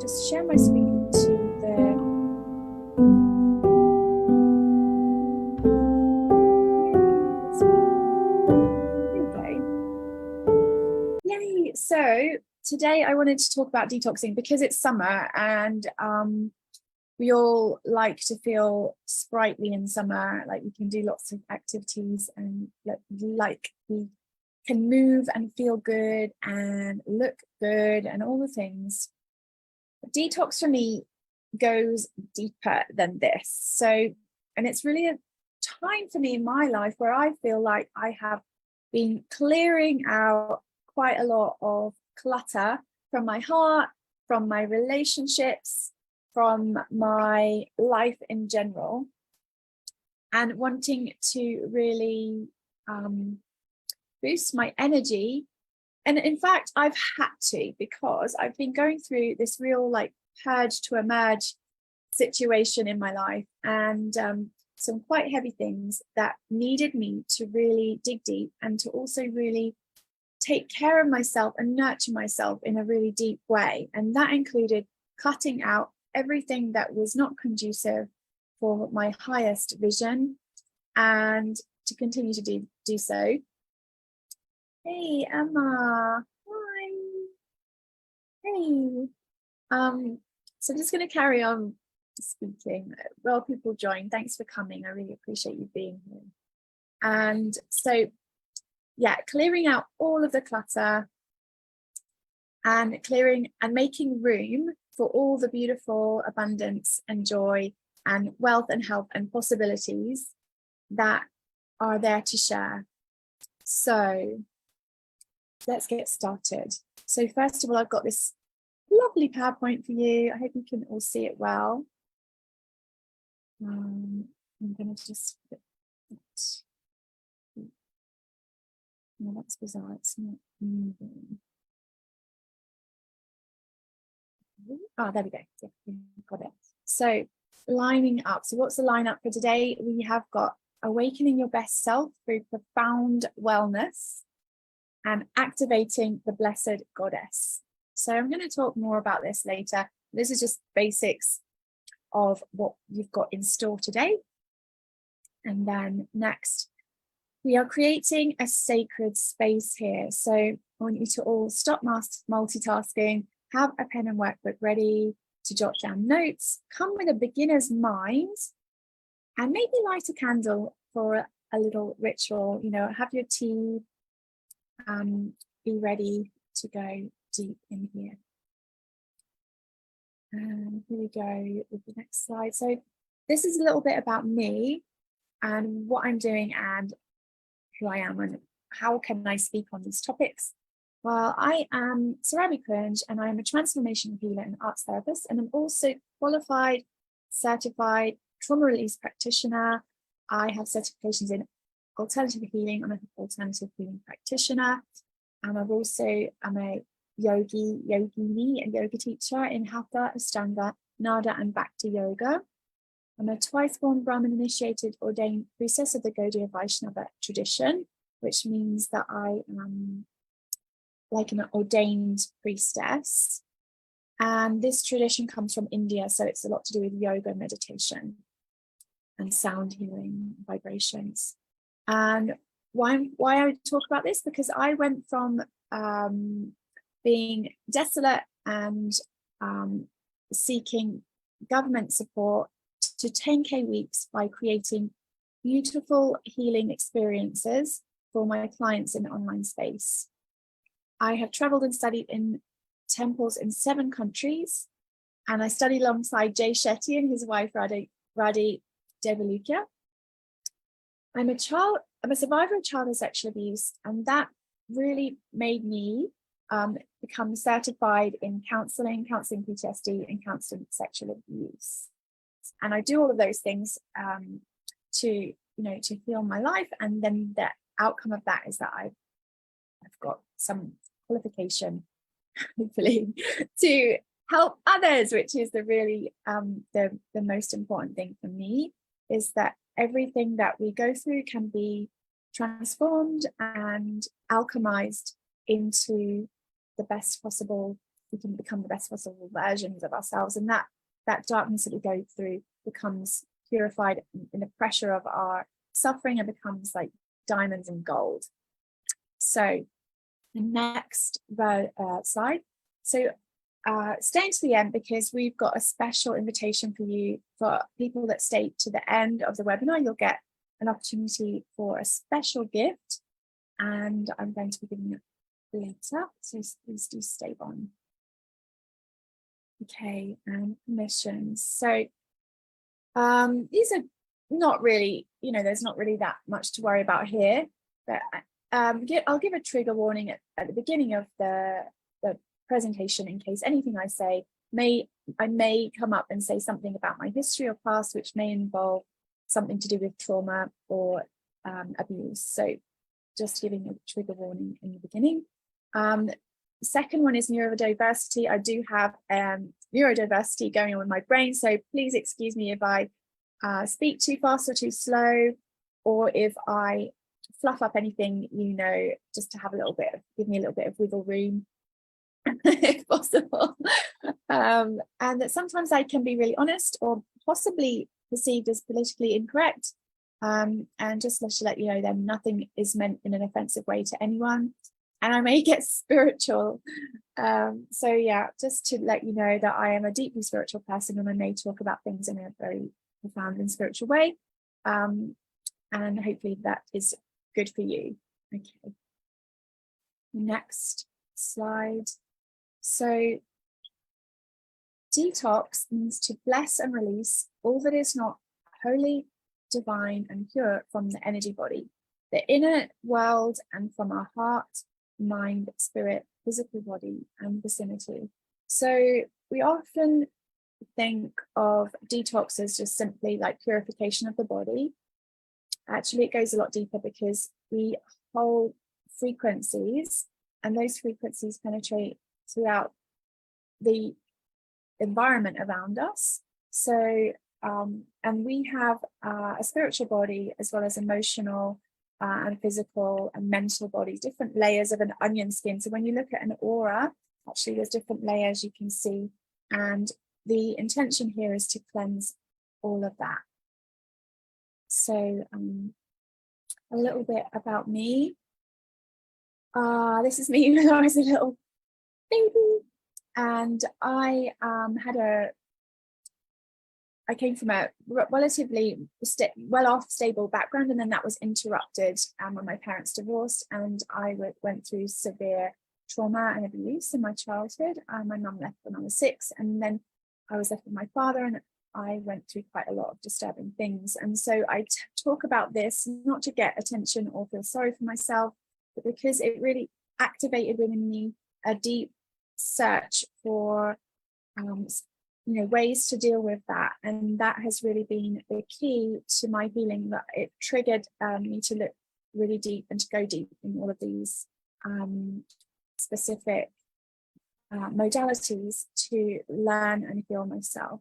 Just share my screen to the Yay! So today I wanted to talk about detoxing because it's summer and we all like to feel sprightly in summer, like we can do lots of activities and like we can move and feel good and look good and all the things. Detox for me goes deeper than this. So, and it's really a time for me in my life where I feel like I have been clearing out quite a lot of clutter from my heart, from my relationships, from my life in general, and wanting to really boost my energy. And in fact, I've had to, because I've been going through this real like purge to emerge situation in my life, and some quite heavy things that needed me to really dig deep and to also really take care of myself and nurture myself in a really deep way. And that included cutting out everything that was not conducive for my highest vision, and to continue to do so. Hey, Emma. Hi. Hey. So I'm just going to carry on speaking. Well, people join. Thanks for coming. I really appreciate you being here. And so, yeah, clearing out all of the clutter and clearing and making room for all the beautiful abundance and joy and wealth and health and possibilities that are there to share. So let's get started. So first of all, I've got this lovely PowerPoint for you. I hope you can all see it well. I'm going to just put that. No, that's bizarre. It's not moving. Oh, there we go. Yeah, got it. So lining up. So what's the lineup for today? We have got awakening your best self through profound wellness and activating the blessed goddess. So I'm going to talk more about this later. This is just basics of what you've got in store today. And then next, we are creating a sacred space here. So I want you to all stop multitasking, have a pen and workbook ready to jot down notes, come with a beginner's mind, and maybe light a candle for a little ritual. You know, have your tea, be ready to go deep in here. And here we go with the next slide. So this is a little bit about me and what I'm doing and who I am and how can I speak on these topics. Well, I am Sarabi Kunj and I'm a transformational healer and arts therapist, and I'm also qualified, certified trauma release practitioner. I have certifications in alternative healing. I'm an alternative healing practitioner. And I'm a yogini and yoga teacher in Hatha, Ashtanga, Nada and Bhakti yoga. I'm a twice-born Brahmin initiated ordained priestess of the Gaudiya Vaishnava tradition, which means that I am like an ordained priestess. And this tradition comes from India, so it's a lot to do with yoga, meditation, and sound healing, vibrations. And why I talk about this? Because I went from being desolate and seeking government support to 10K weeks by creating beautiful healing experiences for my clients in the online space. I have traveled and studied in temples in 7 countries, and I studied alongside Jay Shetty and his wife Radhi Devalukia. I'm a survivor of childhood sexual abuse, and that really made me become certified in counseling PTSD, and counseling sexual abuse. And I do all of those things to heal my life. And then the outcome of that is that I've got some qualification, hopefully, to help others, which is the really the most important thing for me, is that everything that we go through can be transformed and alchemized into the best possible. We can become the best possible versions of ourselves, and that darkness that we go through becomes purified in the pressure of our suffering and becomes like diamonds and gold. So the next slide. So stay to the end, because we've got a special invitation for you. For people that stay to the end of the webinar, you'll get an opportunity for a special gift, and I'm going to be giving it later, so please do stay on. Okay, and permissions. So these are not really, there's not really that much to worry about here, but I'll give a trigger warning at the beginning of the presentation, in case anything I say I may come up and say something about my history or past, which may involve something to do with trauma or abuse. So just giving a trigger warning in the beginning. The second one is neurodiversity. I do have neurodiversity going on in my brain, so please excuse me if I speak too fast or too slow, or if I fluff up anything, just to have give me a little bit of wiggle room if possible. And that sometimes I can be really honest, or possibly perceived as politically incorrect. And just to let you know, then nothing is meant in an offensive way to anyone. And I may get spiritual. So yeah, just to let you know that I am a deeply spiritual person, and I may talk about things in a very profound and spiritual way. And hopefully that is good for you. Okay. Next slide. So detox means to bless and release all that is not holy, divine, and pure from the energy body, the inner world, and from our heart, mind, spirit, physical body, and vicinity. So we often think of detox as just simply like purification of the body. Actually, it goes a lot deeper, because we hold frequencies, and those frequencies penetrate throughout the environment around us. So and we have a spiritual body, as well as emotional and physical and mental bodies, different layers of an onion skin. So when you look at an aura, actually there's different layers you can see, and the intention here is to cleanse all of that. So a little bit about me. This is me when I was a little baby, and I came from a relatively well-off, stable background, and then that was interrupted when my parents divorced, and I went through severe trauma and abuse in my childhood. My mum left when I was 6, and then I was left with my father, and I went through quite a lot of disturbing things. And so I talk about this not to get attention or feel sorry for myself, but because it really activated within me a deep search for ways to deal with that, and that has really been the key to my healing. That it triggered me to look really deep and to go deep in all of these specific modalities to learn and heal myself.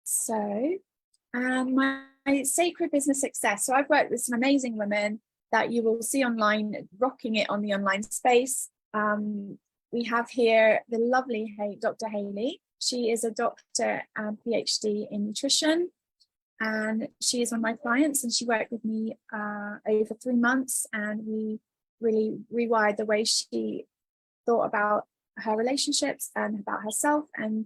So my sacred business success. So I've worked with some amazing women that you will see online, rocking it on the online space. We have here the lovely Dr. Hayley. She is a doctor and PhD in nutrition, and she is one of my clients, and she worked with me over 3 months, and we really rewired the way she thought about her relationships and about herself. And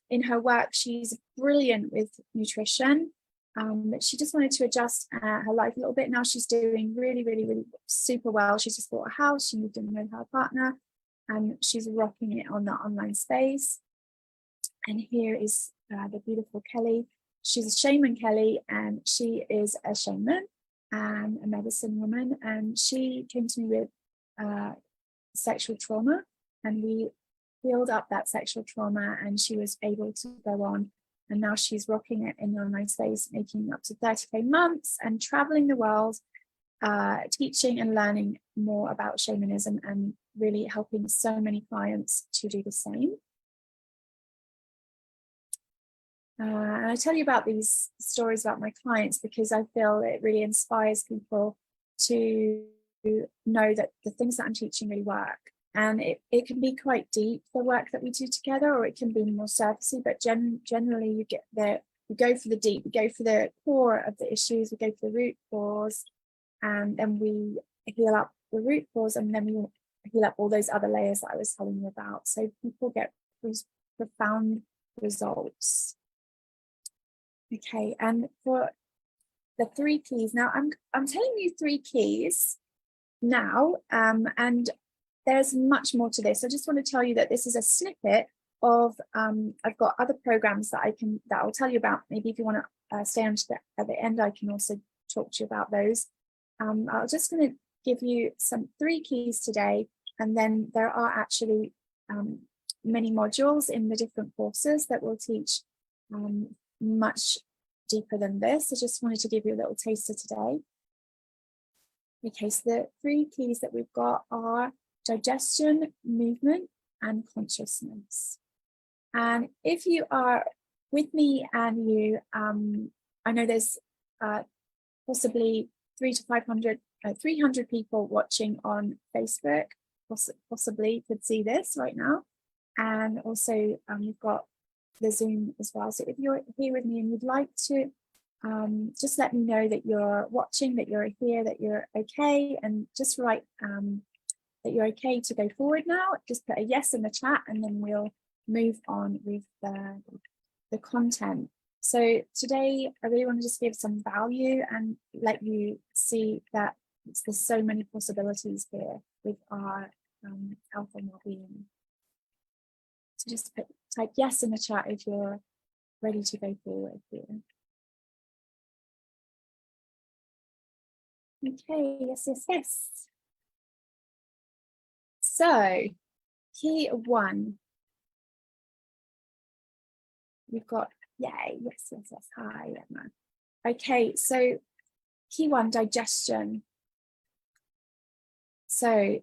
in her work, she's brilliant with nutrition, She just wanted to adjust her life a little bit. Now she's doing really, really, really super well. She's just bought a house. She moved in with her partner, and she's rocking it on the online space. And here is the beautiful Kelly. She's a shaman, Kelly, and she is a shaman and a medicine woman. And she came to me with sexual trauma, and we healed up that sexual trauma, and she was able to go on. And now she's rocking it in the online space, making up to 30K months and traveling the world, teaching and learning more about shamanism, and really helping so many clients to do the same. And I tell you about these stories about my clients because I feel it really inspires people to know that the things that I'm teaching really work. And it can be quite deep, the work that we do together, or it can be more surfacey, but generally you get there, we go for the deep, we go for the core of the issues, we go for the root cause, and then we heal up the root cause, and then we heal up all those other layers that I was telling you about. So people get these profound results. Okay, and for the 3 keys, now I'm telling you 3 keys now, and there's much more to this. I just want to tell you that this is a snippet of, I've got other programs that I'll tell you about. Maybe if you want to stay on to at the end, I can also talk to you about those. I'm just going to give you 3 keys today, and then there are actually many modules in the different courses that will teach much deeper than this. I just wanted to give you a little taster today. Okay, so the 3 keys that we've got are digestion, movement, and consciousness. And if you are with me and you, I know there's possibly 300 people watching on Facebook, possibly could see this right now. And also we've got the Zoom as well. So if you're here with me and you'd like to just let me know that you're watching, that you're here, that you're okay, and just write that you're okay to go forward now. Just put a yes in the chat, and then we'll move on with the content. So today I really want to just give some value and let you see that there's so many possibilities here with our health and well-being. So just type yes in the chat if you're ready to go forward here. Okay, yes, yes, yes. So, key 1. We've got, yay, yes, yes, yes, hi, Emma. Okay, so key 1, digestion. So,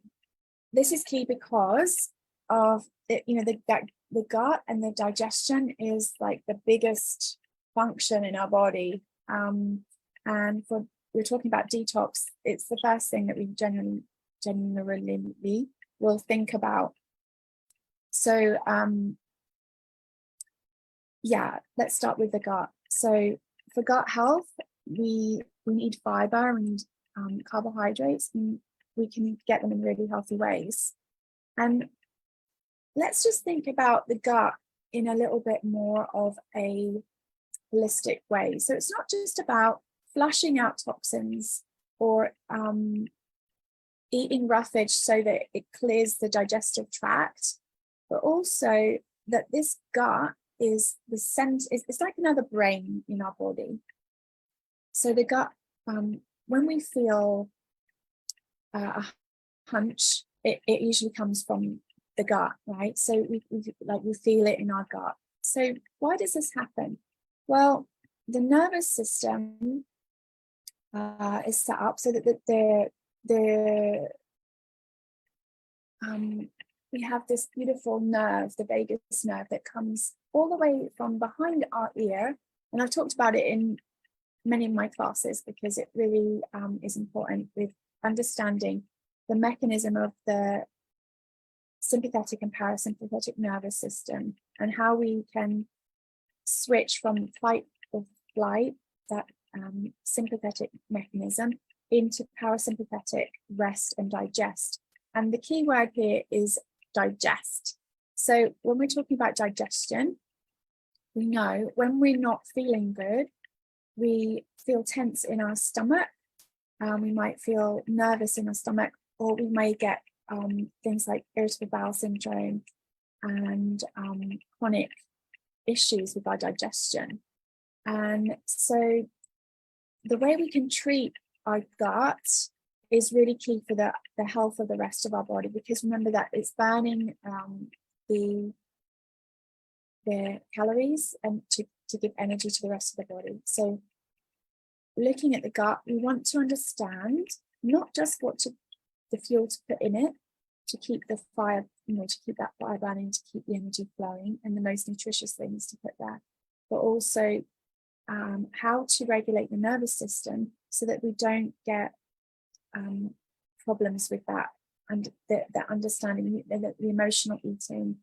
this is key because of, the gut and the digestion is like the biggest function in our body. And we're talking about detox, it's the first thing that we genuinely will think about. So yeah, let's start with the gut. So for gut health, we need fiber, we need carbohydrates, and we can get them in really healthy ways. And let's just think about the gut in a little bit more of a holistic way. So it's not just about flushing out toxins or eating roughage so that it clears the digestive tract, but also that this gut is the center, it's like another brain in our body. So the gut, when we feel a hunch, it usually comes from the gut, right? So we feel it in our gut. So why does this happen? Well, the nervous system is set up so that we have this beautiful nerve, the vagus nerve, that comes all the way from behind our ear. And I've talked about it in many of my classes because it really is important with understanding the mechanism of the sympathetic and parasympathetic nervous system and how we can switch from fight or flight, that sympathetic mechanism, into parasympathetic rest and digest. And the key word here is digest. So when we're talking about digestion, we know when we're not feeling good, we feel tense in our stomach, we might feel nervous in our stomach, or we may get things like irritable bowel syndrome and chronic issues with our digestion. And so the way we can treat our gut is really key for the health of the rest of our body, because remember that it's burning the calories and to give energy to the rest of the body. So looking at the gut, we want to understand not just the fuel to put in it to keep the fire, to keep that fire burning, to keep the energy flowing, and the most nutritious things to put there, but also how to regulate the nervous system so that we don't get problems with that, and the understanding, the emotional eating,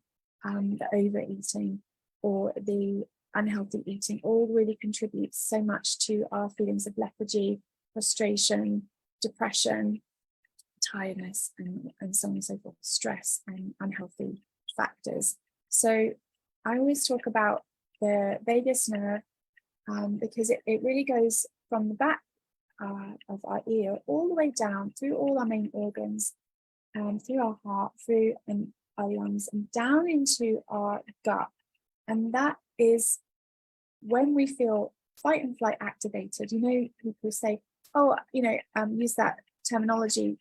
the overeating, or the unhealthy eating all really contributes so much to our feelings of lethargy, frustration, depression, tiredness, and so on and so forth, stress and unhealthy factors. So I always talk about the vagus nerve because it really goes from the back of our ear all the way down through all our main organs, through our heart, through our lungs, and down into our gut. And that is when we feel fight and flight activated. People say, use that terminology,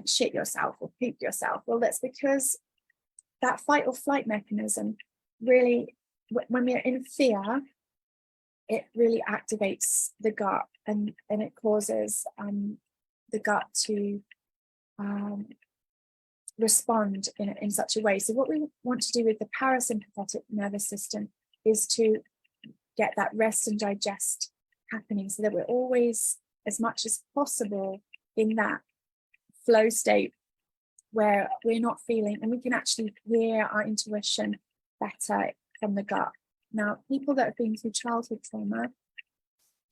shit yourself or poop yourself. Well, that's because that fight or flight mechanism really, when we're in fear, it really activates the gut, and it causes the gut to respond in such a way. So what we want to do with the parasympathetic nervous system is to get that rest and digest happening, so that we're always, as much as possible, in that flow state where we're not feeling, and we can actually hear our intuition better from the gut. Now, people that have been through childhood trauma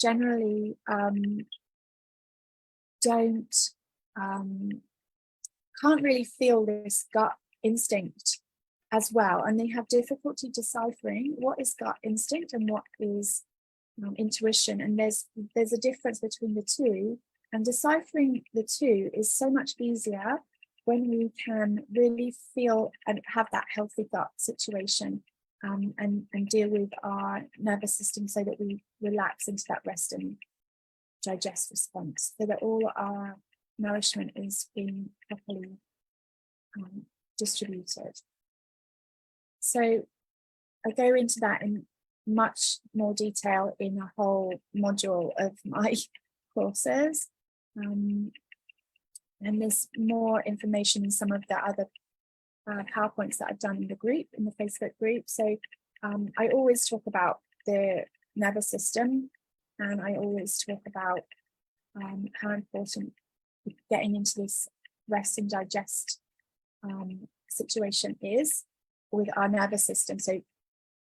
generally can't really feel this gut instinct as well, and they have difficulty deciphering what is gut instinct and what is intuition. And there's a difference between the two, and deciphering the two is so much easier when we can really feel and have that healthy gut situation, and deal with our nervous system so that we relax into that rest and digest response, so that all our nourishment is being properly distributed. So I go into that in much more detail in a whole module of my courses, and there's more information in some of the other PowerPoints that I've done in the Facebook group. So I always talk about the nervous system, and I always talk about how important getting into this rest and digest situation is with our nervous system. So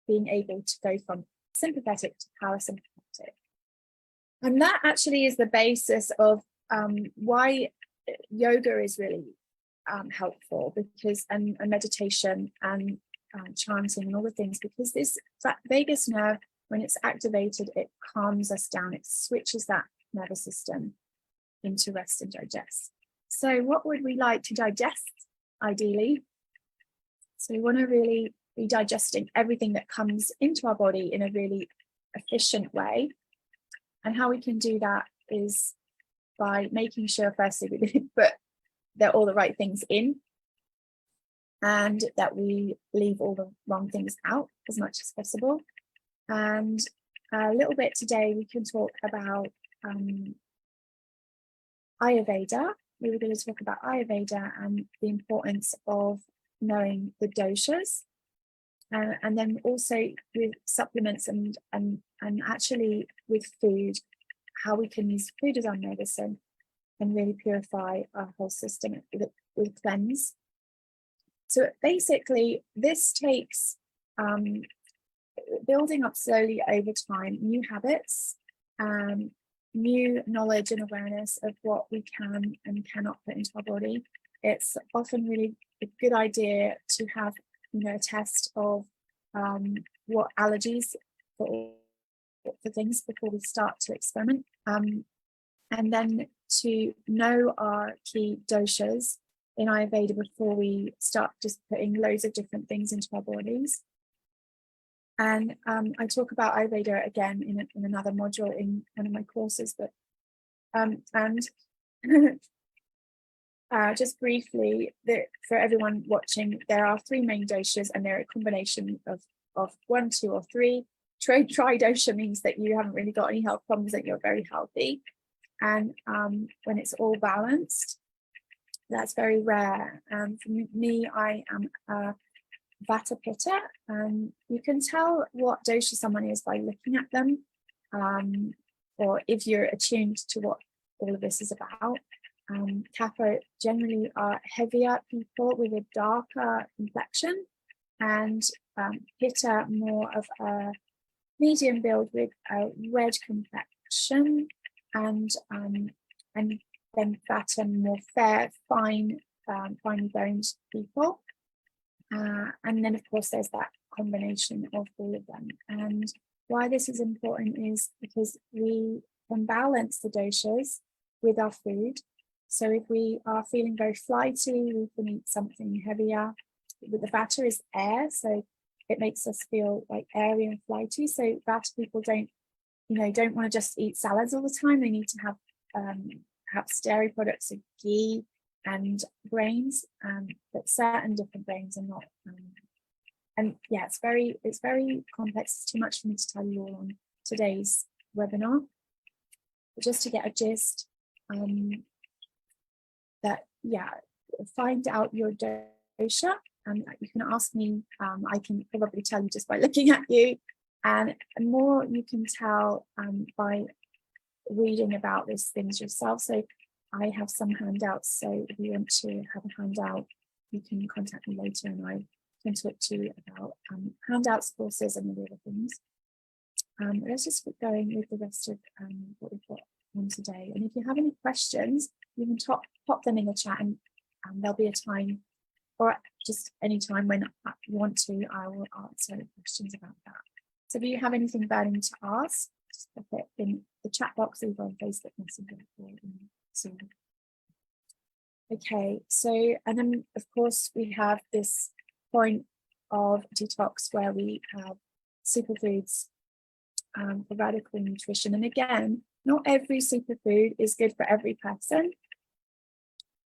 being able to go from sympathetic to parasympathetic. And that actually is the basis of why yoga is really helpful, because and meditation and chanting and all the things, because that vagus nerve, when it's activated, it calms us down, it switches that nervous system into rest and digest. So what would we like to digest ideally? So we want to really be digesting everything that comes into our body in a really efficient way, and how we can do that is by making sure firstly we put all the right things in, and that we leave all the wrong things out as much as possible. And a little bit today we can talk about Ayurveda. We were going to talk about Ayurveda and the importance of knowing the doshas, and then also with supplements and actually with food, how we can use food as our medicine and really purify our whole system with cleanse. So basically, this takes building up slowly over time, new habits, new knowledge and awareness of what we can and cannot put into our body. It's often really a good idea to have, a test of what allergies for for things before we start to experiment. And then to know our key doshas in Ayurveda before we start just putting loads of different things into our bodies. And I talk about Ayurveda again in another module in one of my courses, but just briefly, for everyone watching, there are 3 main doshas, and they're a combination of 1, 2, or 3. Tri-dosha means that you haven't really got any health problems, that you're very healthy. And when it's all balanced, that's very rare. For me, I am a Vata Pitta, and you can tell what dosha someone is by looking at them, or if you're attuned to what all of this is about. Kapha generally are heavier people with a darker complexion, and Pitta more of a medium build with a red complexion, and then Vata more fair, finely boned people. And then, of course, there's that combination of all of them. And why this is important is because we can balance the doshas with our food. So if we are feeling very flighty, we can eat something heavier. With the Vata is air, so it makes us feel like airy and flighty. So Vata people don't want to just eat salads all the time. They need to have perhaps dairy products, so ghee and grains, but certain different grains are not. And yeah, it's very complex. It's too much for me to tell you all on today's webinar. But just to get a gist, that yeah, find out your dosha. You can ask me. I can probably tell you just by looking at you, and more you can tell by reading about these things yourself. So I have some handouts, so if you want to have a handout, you can contact me later and I can talk to you about handouts, courses, and all the other things. Let's just keep going with the rest of what we've got on today. And if you have any questions, you can pop them in the chat, and there'll be a time, or just any time when you want to, I will answer questions about that. So if you have anything burning to ask, just put it in the chat box, either on Facebook Messenger or in Zoom. Okay, so, and then of course we have this point of detox where we have superfoods for radical nutrition. And again, not every superfood is good for every person,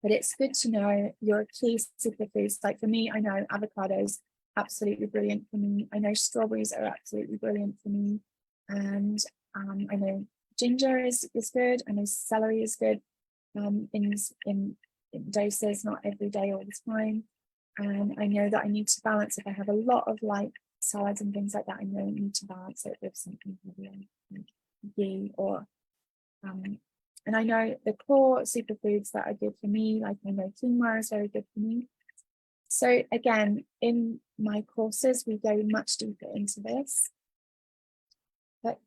but it's good to know your key superfoods. Like for me, I know avocados absolutely brilliant for me. I know strawberries are absolutely brilliant for me, and I know ginger is good. I know celery is good in doses, not every day all the time. And I know that I need to balance. If I have a lot of like salads and things like that, I know I need to balance it with something heavier, like ghee or and I know the core superfoods that are good for me, like I know quinoa is very good for me. So again, in my courses, we go much deeper into this. But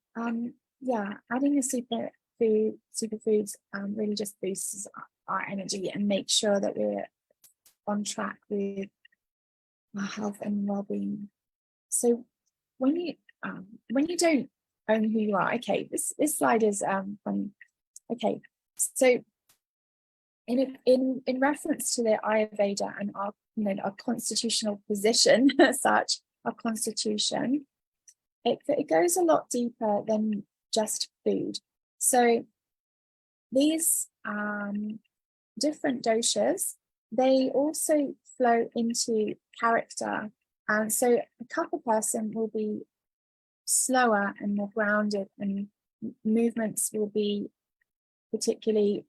yeah, adding a superfoods really just boosts our energy and makes sure that we're on track with our health and well-being. So when you don't own who you are, okay, this slide is funny. Okay, so in reference to the Ayurveda and our our constitutional position as such, our constitution, it goes a lot deeper than just food. So these different doshas, they also flow into character. And so a Kapha person will be slower and more grounded, and movements will be particularly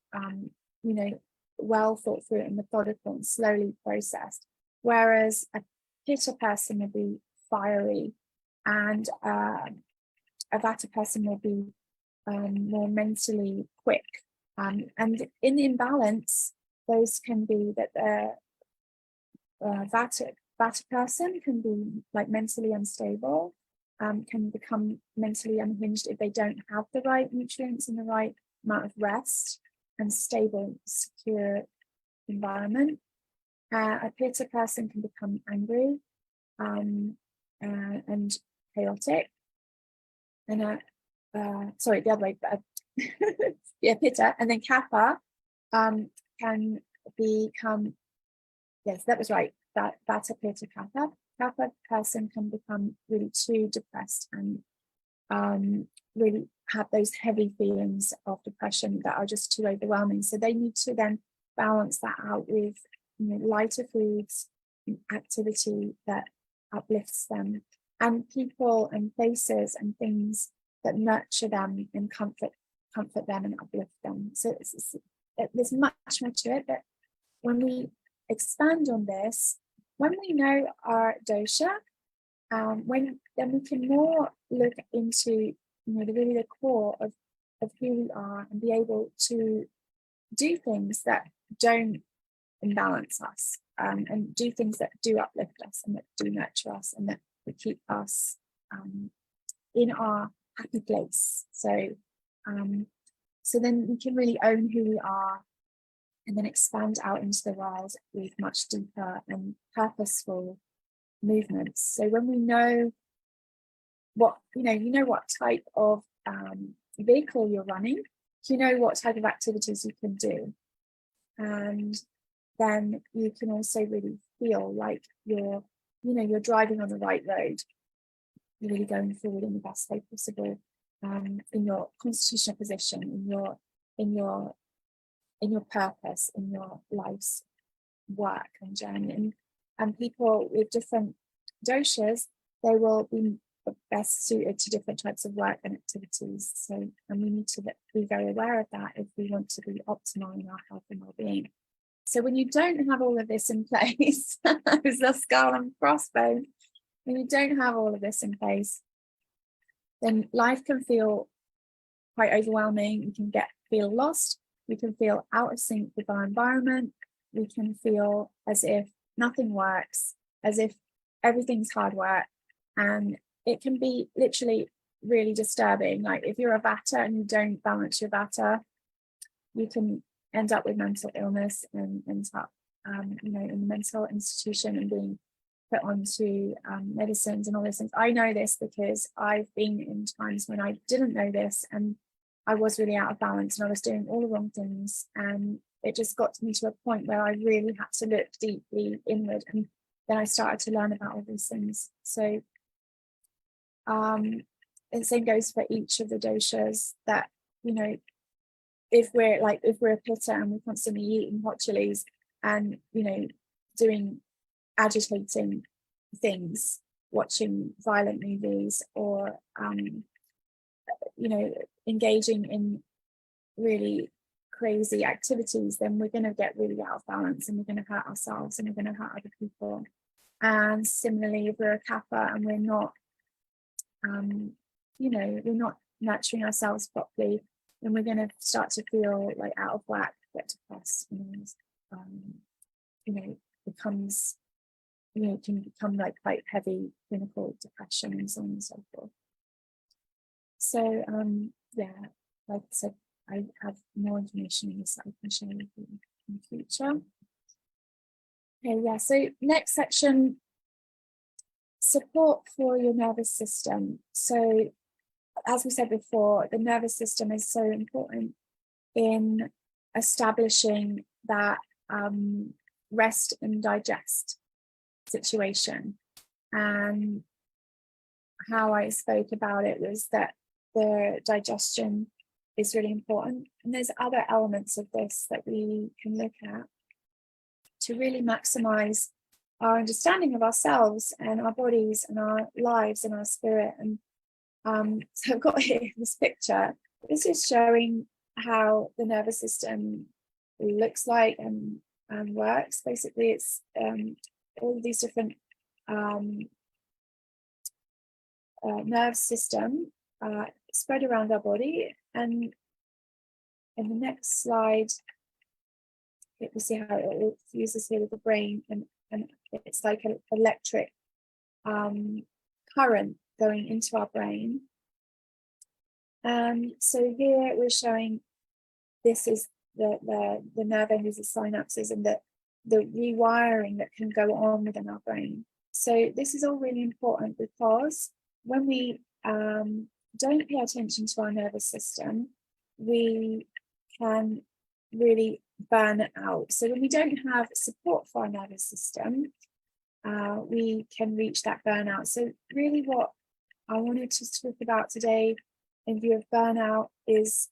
well thought through and methodical and slowly processed, whereas a Pitta person will be fiery, and a Vata person will be more mentally quick. And in the imbalance, those can be that the Vata person can be like mentally unstable, can become mentally unhinged if they don't have the right nutrients and the right amount of rest and stable, secure environment. A Pitta person can become angry and chaotic, and a sorry, the other way, yeah, Pitta, and then Kapha can become, yes, that was right, that Vata, Pitta, Kapha. Kapha person can become really too depressed and really have those heavy feelings of depression that are just too overwhelming. So they need to then balance that out with, lighter foods, activity that uplifts them, and people and places and things that nurture them and comfort them and uplift them. So there's much more to it, but when we expand on this, when we know our dosha, then we can more look into the core of who we are, and be able to do things that don't imbalance us, and do things that do uplift us and that do nurture us and that keep us in our happy place. So then we can really own who we are, and then expand out into the world with much deeper and purposeful movements. So when we know what what type of vehicle you're running, you know what type of activities you can do, and then you can also really feel like you're driving on the right road. You're really going forward in the best way possible, in your constitutional position, in your purpose, in your life's work and journey. And people with different doshas, they will be best suited to different types of work and activities. So, and we need to be very aware of that if we want to be optimal in our health and well-being. So when you don't have all of this in place, it's the skull and crossbones. When you don't have all of this in place, then life can feel quite overwhelming. You can feel lost. We can feel out of sync with our environment. We can feel as if nothing works, as if everything's hard work. And it can be literally really disturbing. Like if you're a Vata and you don't balance your Vata, you can end up with mental illness and end up, in a mental institution and being put onto medicines and all those things. I know this because I've been in times when I didn't know this, and I was really out of balance and I was doing all the wrong things. And it just got me to a point where I really had to look deeply inward. And then I started to learn about all these things. So the same goes for each of the doshas, that, if we're a Pitta and we're constantly eating hot chilies and, doing agitating things, watching violent movies, or, engaging in really crazy activities, then we're going to get really out of balance, and we're going to hurt ourselves and we're going to hurt other people. And similarly, if we're a Kapha and we're not, we're not nurturing ourselves properly, then we're going to start to feel like out of whack, get depressed, becomes, can become like quite heavy clinical depression and so on and so forth. So, like I said, I have more information on this that I can share with you in the future. Okay, so next section, support for your nervous system. So, as we said before, the nervous system is so important in establishing that rest and digest situation. And how I spoke about it was that the digestion is really important. And there's other elements of this that we can look at to really maximize our understanding of ourselves and our bodies and our lives and our spirit. And so I've got here this picture. This is showing how the nervous system looks like and works. Basically, it's all of these different nerve system spread around our body. And in the next slide, you can see how it fuses here with the brain, and it's like an electric current going into our brain. So here we're showing this is the nerve endings, the synapses, and the rewiring that can go on within our brain. So this is all really important, because when we don't pay attention to our nervous system, we can really burn out. So when we don't have support for our nervous system, we can reach that burnout. So really what I wanted to talk about today in view of burnout is,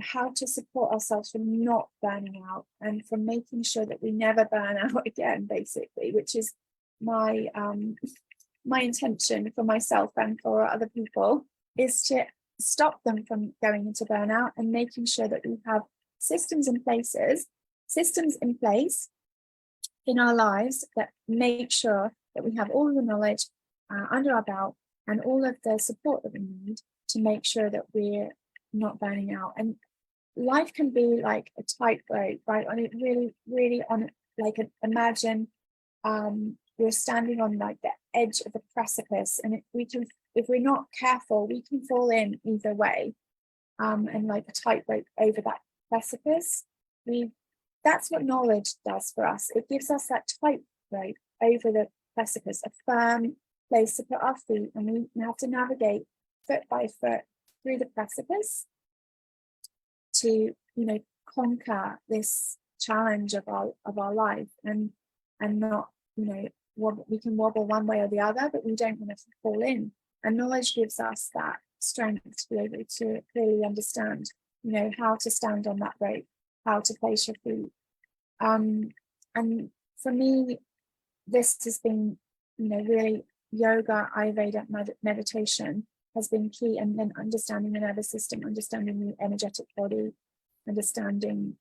how to support ourselves from not burning out and from making sure that we never burn out again, basically, which is my my intention for myself and for other people, is to stop them from going into burnout and making sure that we have systems in place in our lives that make sure that we have all of the knowledge under our belt and all of the support that we need to make sure that we're not burning out. And life can be like a tightrope, right? And it really on imagine we're standing on like the edge of a precipice, and if we're not careful, we can fall in either way, and like a tightrope over that precipice. That's what knowledge does for us. It gives us that tightrope over the precipice, a firm place to put our feet, and we have to navigate foot by foot through the precipice to conquer this challenge of our life, and not we can wobble one way or the other, but we don't want to fall in. And knowledge gives us that strength to be able to clearly understand how to stand on that rope, how to place your feet. And for me, this has been really yoga, Ayurveda, meditation has been key, and then understanding the nervous system, understanding the energetic body, understanding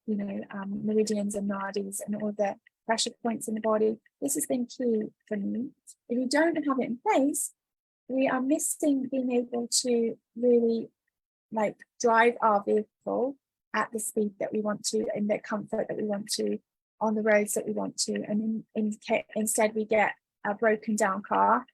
meridians and nadis and all the pressure points in the body. This has been key for me. If we don't have it in place, we are missing being able to really drive our vehicle at the speed that we want to, in the comfort that we want to, on the roads that we want to, and instead we get a broken down car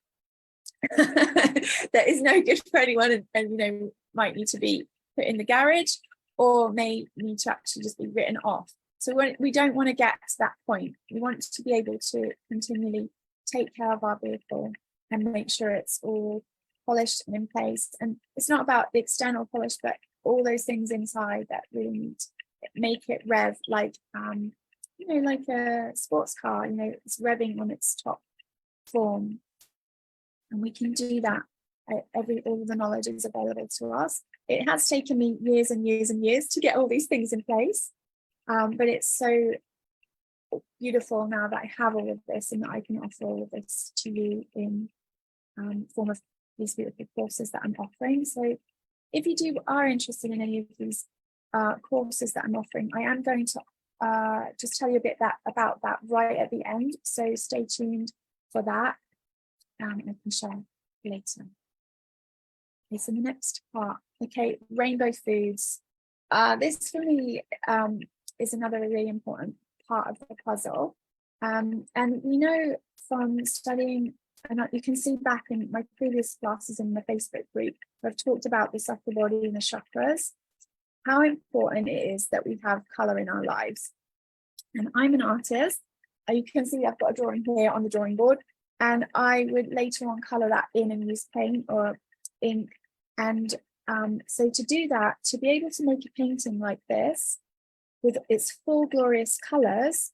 that is no good for anyone, and might need to be put in the garage or may need to actually just be written off. So we don't want to get to that point. We want to be able to continually take care of our vehicle and make sure it's all polished and in place. And it's not about the external polish, but all those things inside that really need to make it rev like a sports car. It's revving on its top form, and we can do that. All of the knowledge is available to us. It has taken me years and years and years to get all these things in place, but it's so beautiful now that I have all of this and that I can offer all of this to you in form of these beautiful courses that I'm offering. So if you are interested in any of these courses that I'm offering, I am going to just tell you a bit about that right at the end. So stay tuned for that. I can share later. Okay, so the next part. Okay, rainbow foods. This for me is another really important part of the puzzle. And we know from studying, and you can see back in my previous classes in the Facebook group, I've talked about the upper body and the chakras, how important it is that we have color in our lives. And I'm an artist. You can see I've got a drawing here on the drawing board, and I would later on color that in and use paint or ink. And so to do that, to be able to make a painting like this with its full glorious colors,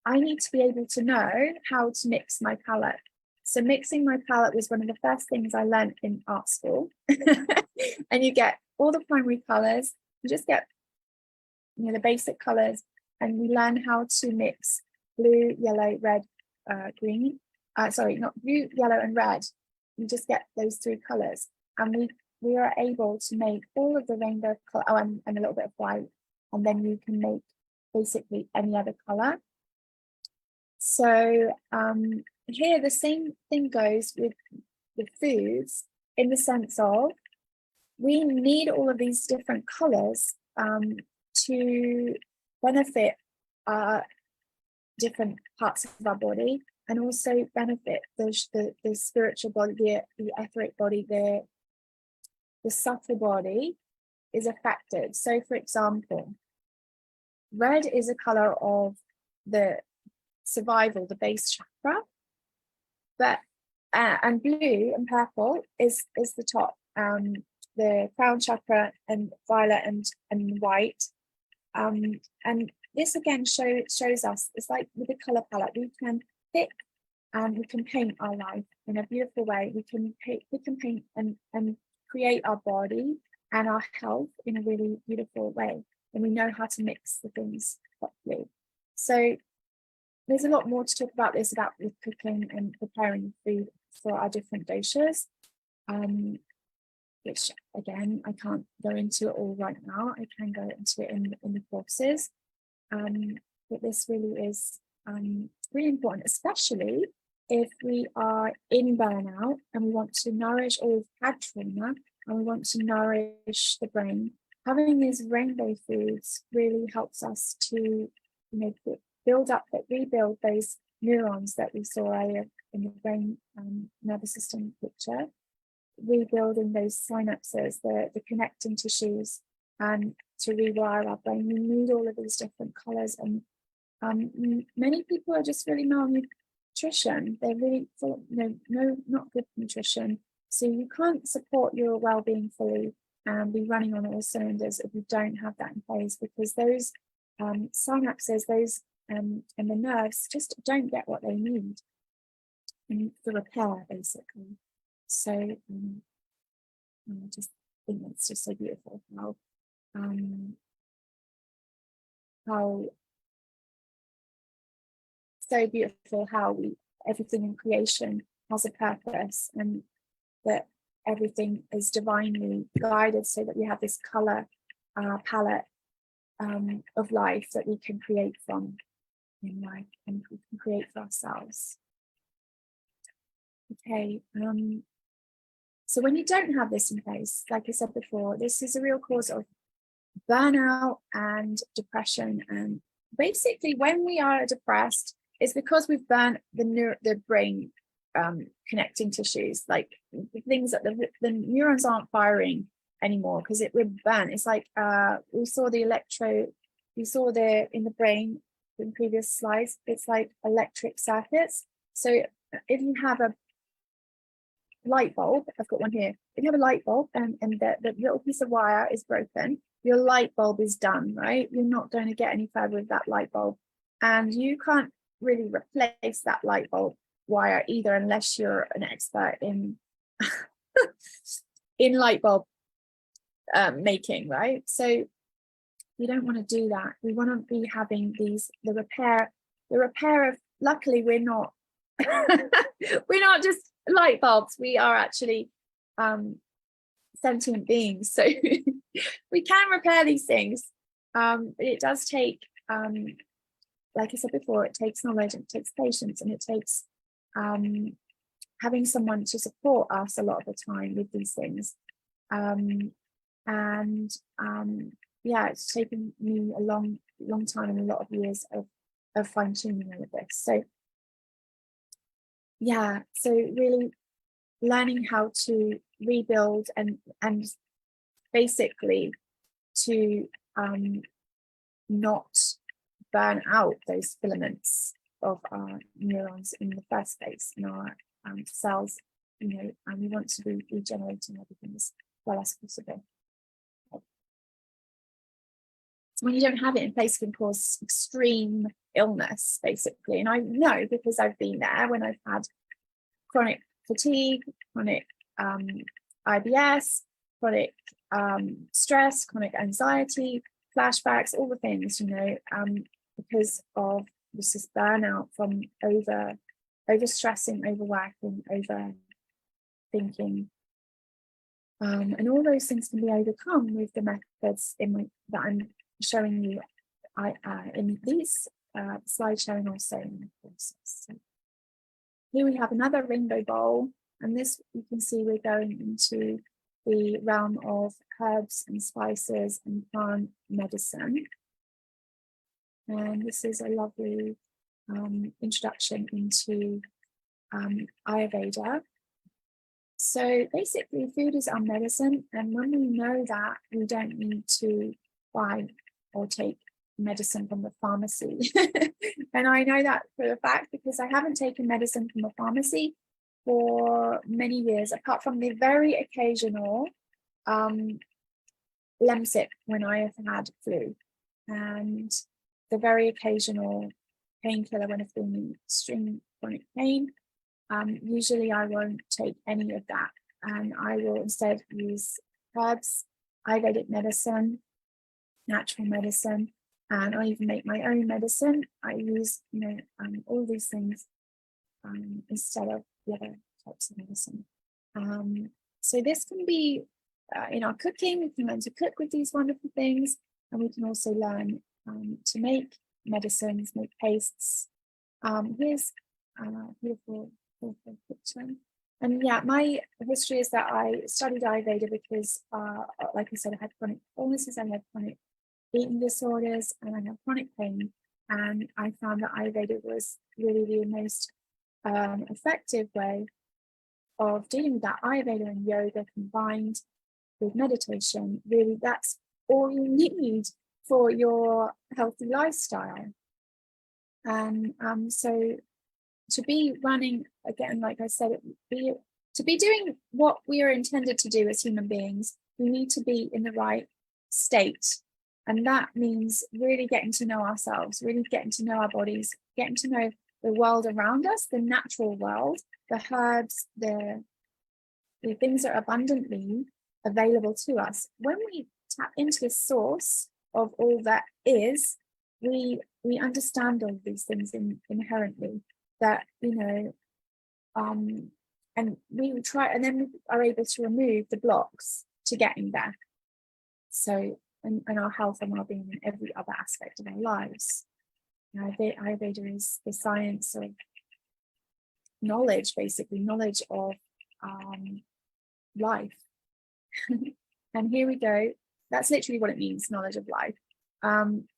I need to be able to know how to mix my palette. So mixing my palette was one of the first things I learned in art school. And you get all the primary colors, you just get the basic colors, and we learn how to mix blue, yellow, red, green. Sorry, not blue, yellow, and red. You just get those three colors, and we are able to make all of the rainbow color, and a little bit of white, and then you can make basically any other color. So here the same thing goes with the foods, in the sense of we need all of these different colors to benefit different parts of our body, and also benefit the spiritual body, the etheric body, the subtle body is affected. So for example, red is a color of the survival, the base chakra, but and blue and purple is the top, the crown chakra, and violet and white. And this again shows us, it's like with the color palette, we can pick and we can paint our life in a beautiful way. We can paint and create our body and our health in a really beautiful way, and we know how to mix the things properly. So there's a lot more to talk about this, about with cooking and preparing food for our different doshas, which again, I can't go into it all right now. I can go into it in the courses, but this really is really important, especially if we are in burnout and we want to nourish, or we've had trauma and we want to nourish the brain. Having these rainbow foods really helps us to, build up, rebuild those neurons that we saw earlier in the brain nervous system picture, rebuilding those synapses, the connecting tissues, and to rewire our brain. We need all of these different colors, and many people are just really malnutrition. They're really full, not good nutrition. So you can't support your well-being fully and be running on all cylinders if you don't have that in place, because those synapses, those and the nerves just don't get what they need in the repair, basically. So I just think it's just so beautiful how everything in creation has a purpose, and that everything is divinely guided, so that we have this color palette of life that we can create from in life, and we can create for ourselves. Okay, so when you don't have this in place, like I said before, this is a real cause of burnout and depression. And basically, when we are depressed, it's because we've burnt the brain connecting tissues, like things that the neurons aren't firing anymore because we're burnt. It's like we saw in the brain in previous slides, it's like electric circuits. So if you have a light bulb, I've got one here, if you have a light bulb and the little piece of wire is broken, your light bulb is done, right? You're not going to get any further with that light bulb, and you can't really replace that light bulb wire either, unless you're an expert in in light bulb making, right? So we don't want to do that. We want to be having the repair of, luckily we're not we're not just light bulbs, we are actually sentient beings, so we can repair these things, but it does take like I said before, it takes knowledge, it takes patience, and it takes having someone to support us a lot of the time with these things. Yeah, it's taken me a long time and a lot of years of fine-tuning all of this. So yeah, so really learning how to rebuild and basically to not burn out those filaments of our neurons in the first place, in our cells, and we want to be regenerating everything as well as possible. So when you don't have it in place, it can cause extreme illness, basically. And I know, because I've been there when I've had chronic fatigue, chronic IBS, chronic stress, chronic anxiety, flashbacks, all the things, because of this burnout from overstressing, overworking, overthinking. And all those things can be overcome with the methods that I'm showing you in these slides, showing also in the courses. So here we have another rainbow bowl, and this you can see we're going into the realm of herbs and spices and plant medicine. And this is a lovely introduction into Ayurveda. So basically, food is our medicine, and when we know that, we don't need to buy or take medicine from the pharmacy. And I know that for a fact because I haven't taken medicine from a pharmacy for many years, apart from the very occasional Lemsip when I have had flu, and the very occasional painkiller when I've been in extreme chronic pain. Usually I won't take any of that, and I will instead use herbs, Ayurvedic medicine, natural medicine, and I even make my own medicine. I use, all these things instead of the other types of medicine. So this can be in our cooking. We can learn to cook with these wonderful things, and we can also learn to make medicines, make pastes. Here's a beautiful picture. And yeah, my history is that I studied Ayurveda because, like I said, I had chronic illnesses, I had chronic eating disorders, and I had chronic pain. And I found that Ayurveda was really the most effective way of dealing with that. Ayurveda and yoga combined with meditation, really that's all you need for your healthy lifestyle. And so to be running, again, like I said, to be doing what we are intended to do as human beings, we need to be in the right state. And that means really getting to know ourselves, really getting to know our bodies, getting to know the world around us, the natural world, the herbs, the things that are abundantly available to us. When we tap into the source of all that is, we understand all these things inherently, that, and we try, and then we are able to remove the blocks to getting there. So, and our health and well-being in every other aspect of our lives. Ayurveda is the science of knowledge, basically, knowledge of life. And here we go. That's literally what it means, knowledge of life.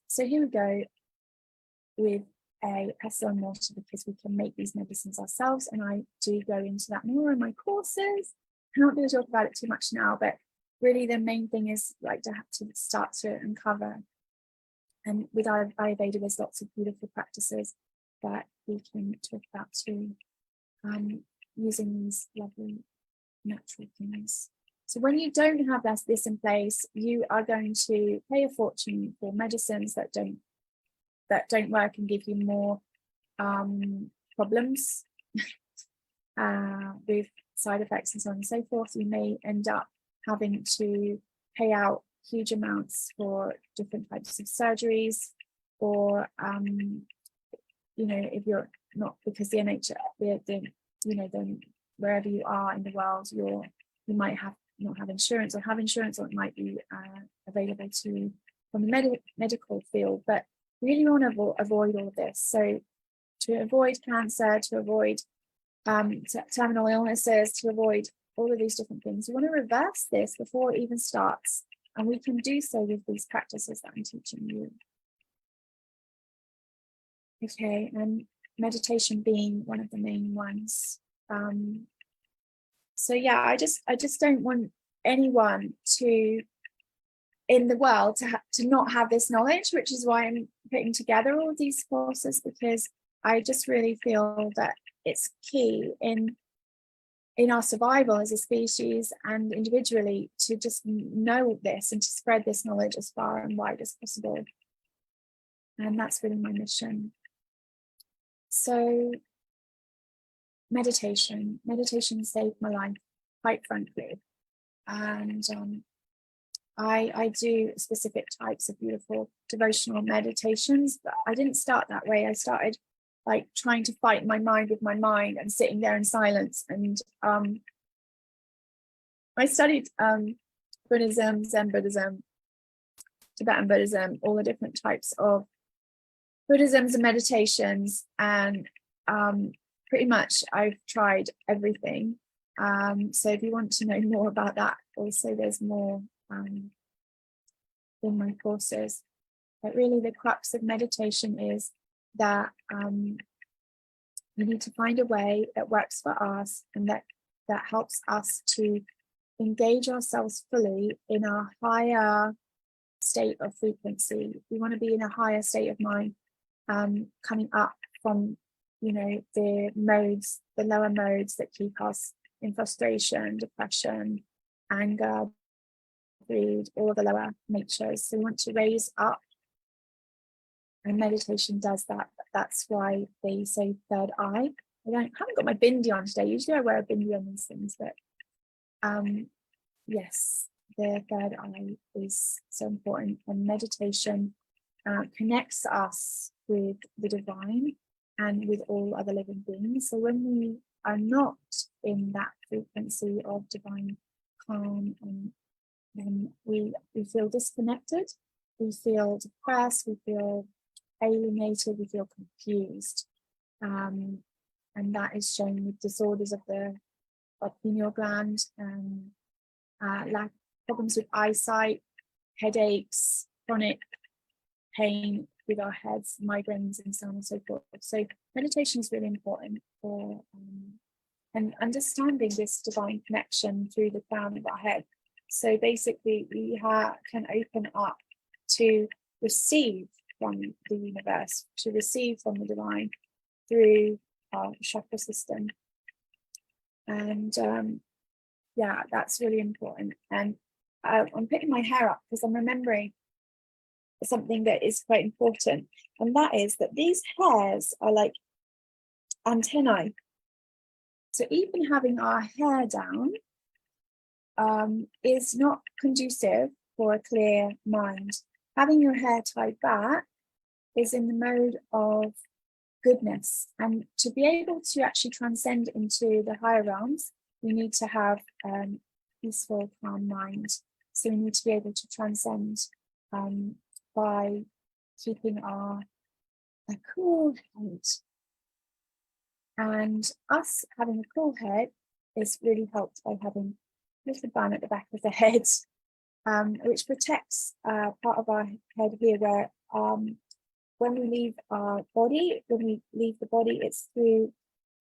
So here we go with a pestle and mortar, because we can make these medicines ourselves, and I do go into that more in my courses. I don't really talk about it too much now, but really the main thing is like to have to start to uncover. And with Ayurveda, there's lots of beautiful practices that we can talk about too, using these lovely natural things. So when you don't have this in place, you are going to pay a fortune for medicines that don't work and give you more problems with side effects and so on and so forth. You may end up having to pay out huge amounts for different types of surgeries, or if you're not, because the NHS, then wherever you are in the world, you might not have insurance, or have insurance, or it might be available to from the medical field. But really want to avoid all of this. So to avoid cancer, to avoid terminal illnesses, to avoid all of these different things, you want to reverse this before it even starts. And we can do so with these practices that I'm teaching you. Okay, and meditation being one of the main ones. So yeah, I just don't want anyone in the world to not have this knowledge, which is why I'm putting together all these courses, because I just really feel that it's key in our survival as a species and individually to just know this and to spread this knowledge as far and wide as possible. And that's really my mission. So meditation saved my life, quite frankly. And I do specific types of beautiful devotional meditations, but I didn't start that way. I started like trying to fight my mind with my mind and sitting there in silence. And I studied Buddhism, Zen Buddhism, Tibetan Buddhism, all the different types of Buddhisms and meditations, and pretty much I've tried everything. So if you want to know more about that, also there's more in my courses. But really the crux of meditation is that we need to find a way that works for us and that helps us to engage ourselves fully in a higher state of frequency. We want to be in a higher state of mind, coming up from the modes the lower modes that keep us in frustration, depression, anger, greed, all the lower natures. So we want to raise up, and meditation does that. That's why they say third eye. Haven't got my bindi on today. Usually I wear a bindi on these things, but yes, the third eye is so important, and meditation connects us with the divine and with all other living beings. So when we are not in that frequency of divine calm, and then we feel disconnected, we feel depressed, we feel alienated, we feel confused, and that is shown with disorders of the pineal gland, and problems with eyesight, headaches, chronic pain with our heads, migraines, and so on and so forth. So meditation is really important for and understanding this divine connection through the crown of our head. So basically, we can open up to receive from the universe, to receive from the divine through our chakra system. And yeah, that's really important. And I'm putting my hair up because I'm remembering something that is quite important, and that is that these hairs are like antennae. So even having our hair down is not conducive for a clear mind. Having your hair tied back is in the mode of goodness, and to be able to actually transcend into the higher realms, we need to have peaceful, calm mind. So we need to be able to transcend by keeping a cool head. And us having a cool head is really helped by having a little band at the back of the head, which protects part of our head here, where when we leave our body, it's through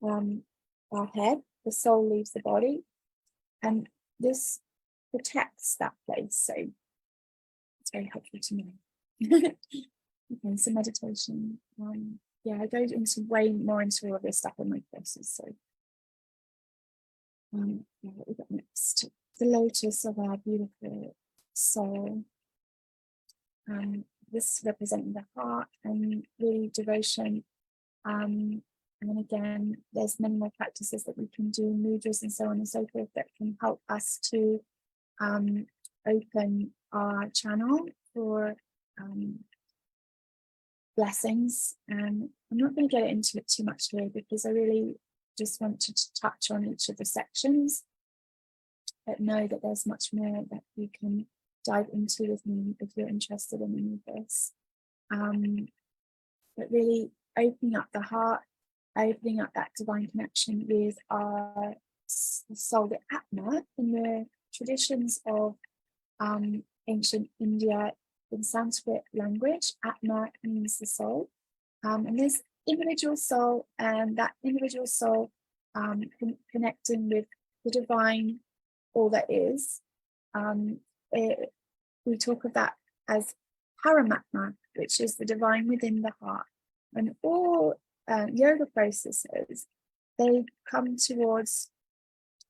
our head. The soul leaves the body, and this protects that place. So it's very helpful to me. Okay, so meditation. Yeah, I go into way more into all of this stuff in my courses. So yeah, what we got next? The lotus of our beautiful soul. This representing the heart and really devotion. And then again, there's many more practices that we can do, mudras and so on and so forth, that can help us to open our channel for blessings. And I'm not going to get into it too much here, because I really just want to touch on each of the sections, but know that there's much more that you can dive into with me if you're interested in any of this. But really opening up the heart, opening up that divine connection with our soul, the Atma. In the traditions of ancient India, in Sanskrit language, Atma means the soul. And this individual soul, and that individual soul connecting with the divine, all that is. We talk of that as Paramatma, which is the divine within the heart. And all yoga processes, they come towards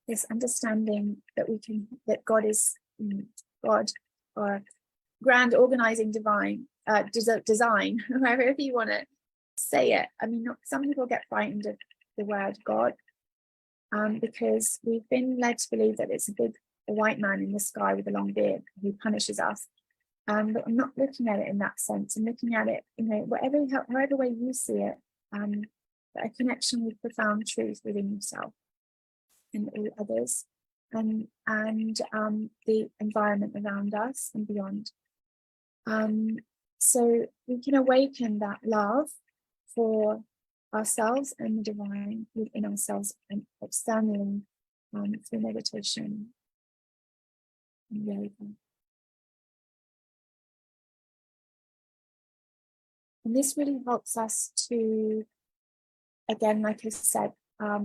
this understanding that God is God, or grand organizing divine, design, however you want to say it. I mean, some people get frightened of the word God, because we've been led to believe that it's a white man in the sky with a long beard who punishes us. But I'm not looking at it in that sense. I'm looking at it, however way you see it, a connection with profound truth within yourself and all others, and the environment around us and beyond. So we can awaken that love for ourselves and the divine within ourselves and externally through meditation and yoga. And this really helps us to, again, like I said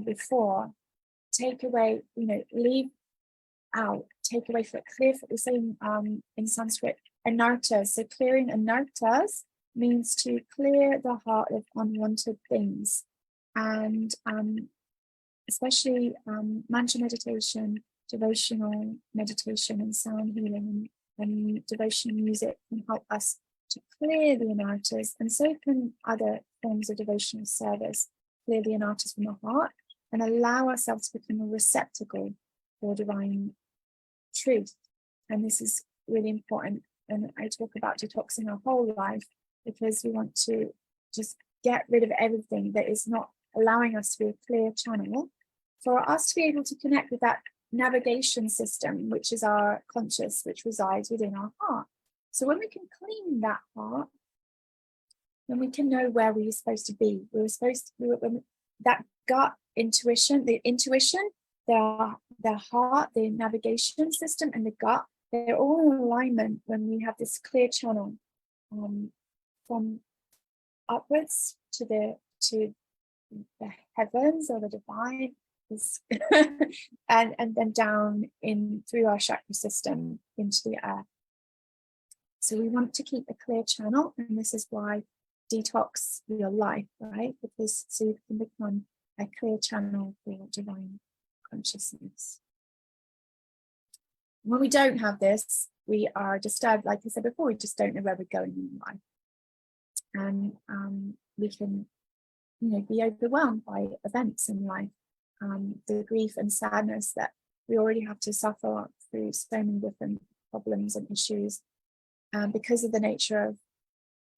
before, take away, leave out, take away, clear, the same in Sanskrit, anartas. So clearing anartas means to clear the heart of unwanted things. And especially mantra meditation, devotional meditation, and sound healing and devotional music can help us to clear the anartas, and so can other forms of devotional service clear the anartas from the heart and allow ourselves to become a receptacle for divine truth. And this is really important. And I talk about detoxing our whole life because we want to just get rid of everything that is not allowing us to be a clear channel for us to be able to connect with that navigation system, which is our conscious, which resides within our heart. So when we can clean that heart, then we can know where we're supposed to be. That gut intuition, the heart, the navigation system, and the gut, they're all in alignment when we have this clear channel from upwards to the heavens or the divine, and then down in through our chakra system into the earth. So we want to keep a clear channel, and this is why detox your life, right? Because so you can become a clear channel for divine consciousness. When we don't have this, we are disturbed, like I said before, we just don't know where we're going in life. And we can, be overwhelmed by events in life, the grief and sadness that we already have to suffer through so many different problems and issues, because of the nature of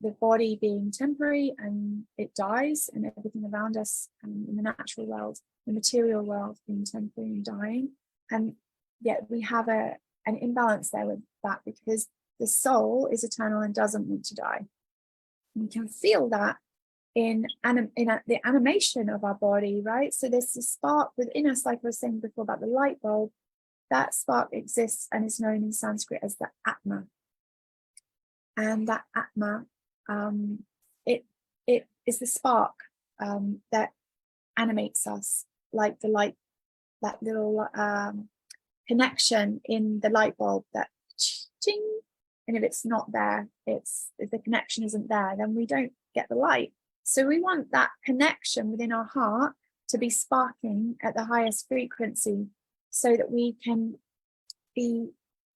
the body being temporary and it dies, and everything around us in the natural world, the material world being temporary and dying. And yet we have an imbalance there with that, because the soul is eternal and doesn't want to die. And we can feel that in the animation of our body, right? So there's a spark within us, like I was saying before about the light bulb. That spark exists and is known in Sanskrit as the Atma. And that Atma, it is the spark that animates us, like the light, that little connection in the light bulb, that ching. And if it's not there, if the connection isn't there, then we don't get the light. So we want that connection within our heart to be sparking at the highest frequency, so that we can be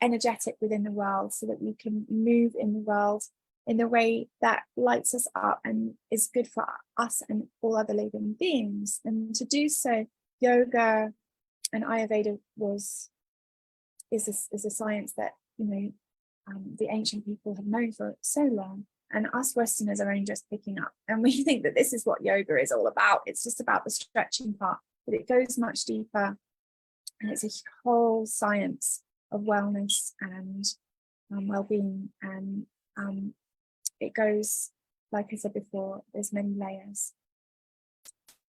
energetic within the world, so that we can move in the world in the way that lights us up and is good for us and all other living beings. And to do so, yoga and Ayurveda is a science that the ancient people have known for so long, and us Westerners are only just picking up, and we think that this is what yoga is all about. It's just about the stretching part, but it goes much deeper, and it's a whole science of wellness and well-being, and it goes, like I said before, there's many layers.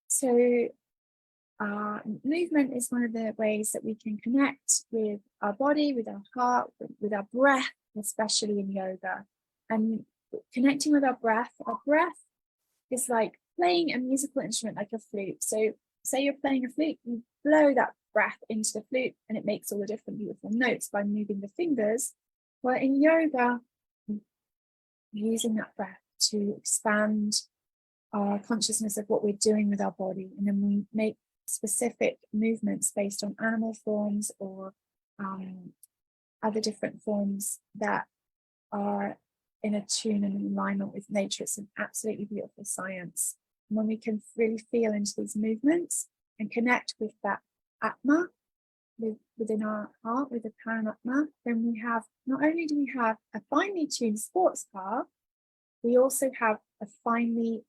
So movement is one of the ways that we can connect with our body, with our heart, with our breath, especially in yoga. And connecting with our breath is like playing a musical instrument like a flute. So say you're playing a flute, you blow that breath into the flute and it makes all the different beautiful notes by moving the fingers. Well, in yoga, using that breath to expand our consciousness of what we're doing with our body, and then we make specific movements based on animal forms or other different forms that are in a tune and in alignment with nature. It's an absolutely beautiful science. And when we can really feel into these movements and connect with that Atma within our heart, with the Paramatma, then we have, not only do we have a finely tuned sports car, we also have a finely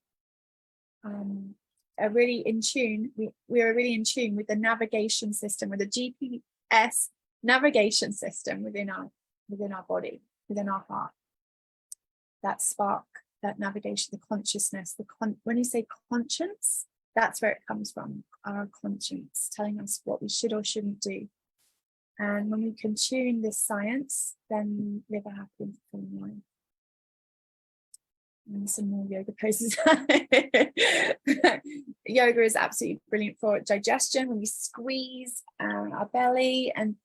are really in tune. We are really in tune with the navigation system, with the GPS navigation system within our body, within our heart. That spark, that navigation, the consciousness, when you say conscience, that's where it comes from, our conscience telling us what we should or shouldn't do. And when we can tune this science, then we live a happy and fulfilling life. And some more yoga poses. Yoga is absolutely brilliant for digestion. When we squeeze our belly and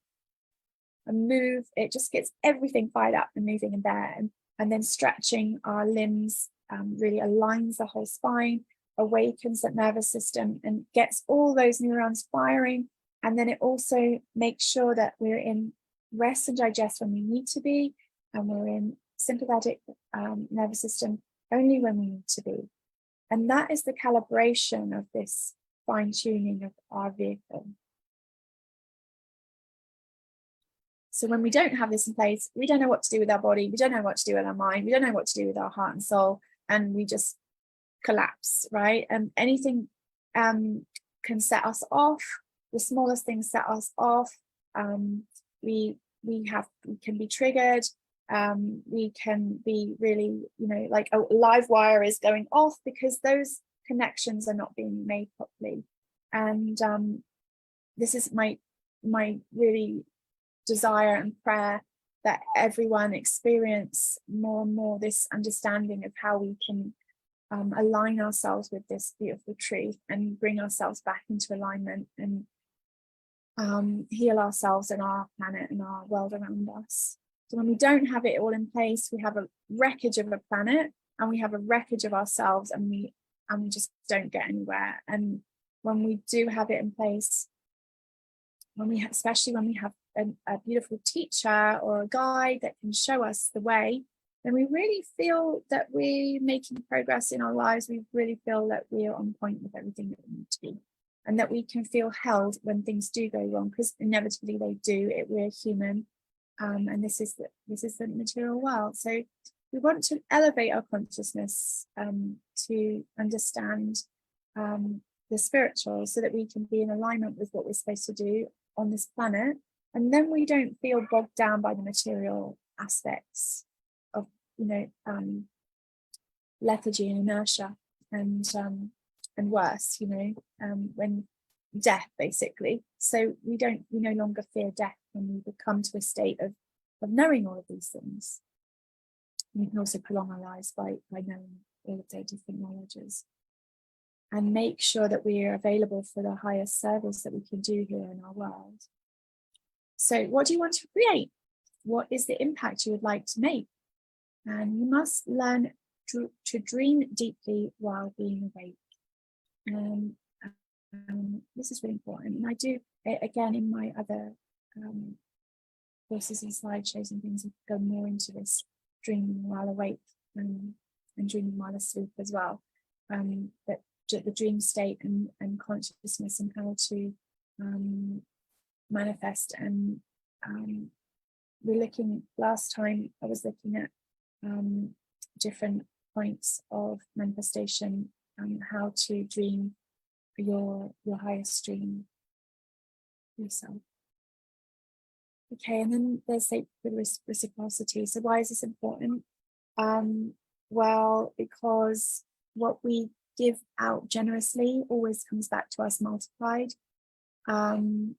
move, it just gets everything fired up and moving in there. And then stretching our limbs really aligns the whole spine. awakens that nervous system and gets all those neurons firing. And then it also makes sure that we're in rest and digest when we need to be, and we're in sympathetic nervous system only when we need to be. And that is the calibration of this fine-tuning of our vehicle. So when we don't have this in place, we don't know what to do with our body, we don't know what to do with our mind, we don't know what to do with our heart and soul, and we just collapse, right? And anything can set us off. The smallest things set us off. We can be triggered. We can be really, like a live wire is going off because those connections are not being made properly. And this is my really desire and prayer, that everyone experience more and more this understanding of how we can align ourselves with this beautiful truth and bring ourselves back into alignment and heal ourselves and our planet and our world around us. So when we don't have it all in place, we have a wreckage of a planet and we have a wreckage of ourselves, and we just don't get anywhere. And when we do have it in place, especially when we have a beautiful teacher or a guide that can show us the way, then we really feel that we're making progress in our lives. We really feel that we are on point with everything that we need to be, and that we can feel held when things do go wrong, because inevitably they do. We're human, and this is the material world. So we want to elevate our consciousness to understand the spiritual, so that we can be in alignment with what we're supposed to do on this planet, and then we don't feel bogged down by the material aspects of lethargy and inertia and worse, when death, basically. So we no longer fear death when we come to a state of knowing all of these things. We can also prolong our lives by knowing all of their different knowledges, and make sure that we are available for the highest service that we can do here in our world. So what do you want to create? What is the impact you would like to make? And you must learn to dream deeply while being awake. And this is really important. And I do, again, in my other courses and slideshows and things, I go more into this dreaming while awake and dreaming while asleep as well. But the dream state and consciousness, and how to manifest. And last time I was looking at different points of manifestation and how to dream your highest dream yourself. Okay, and then there's sacred reciprocity. So why is this important? Well, because what we give out generously always comes back to us multiplied. And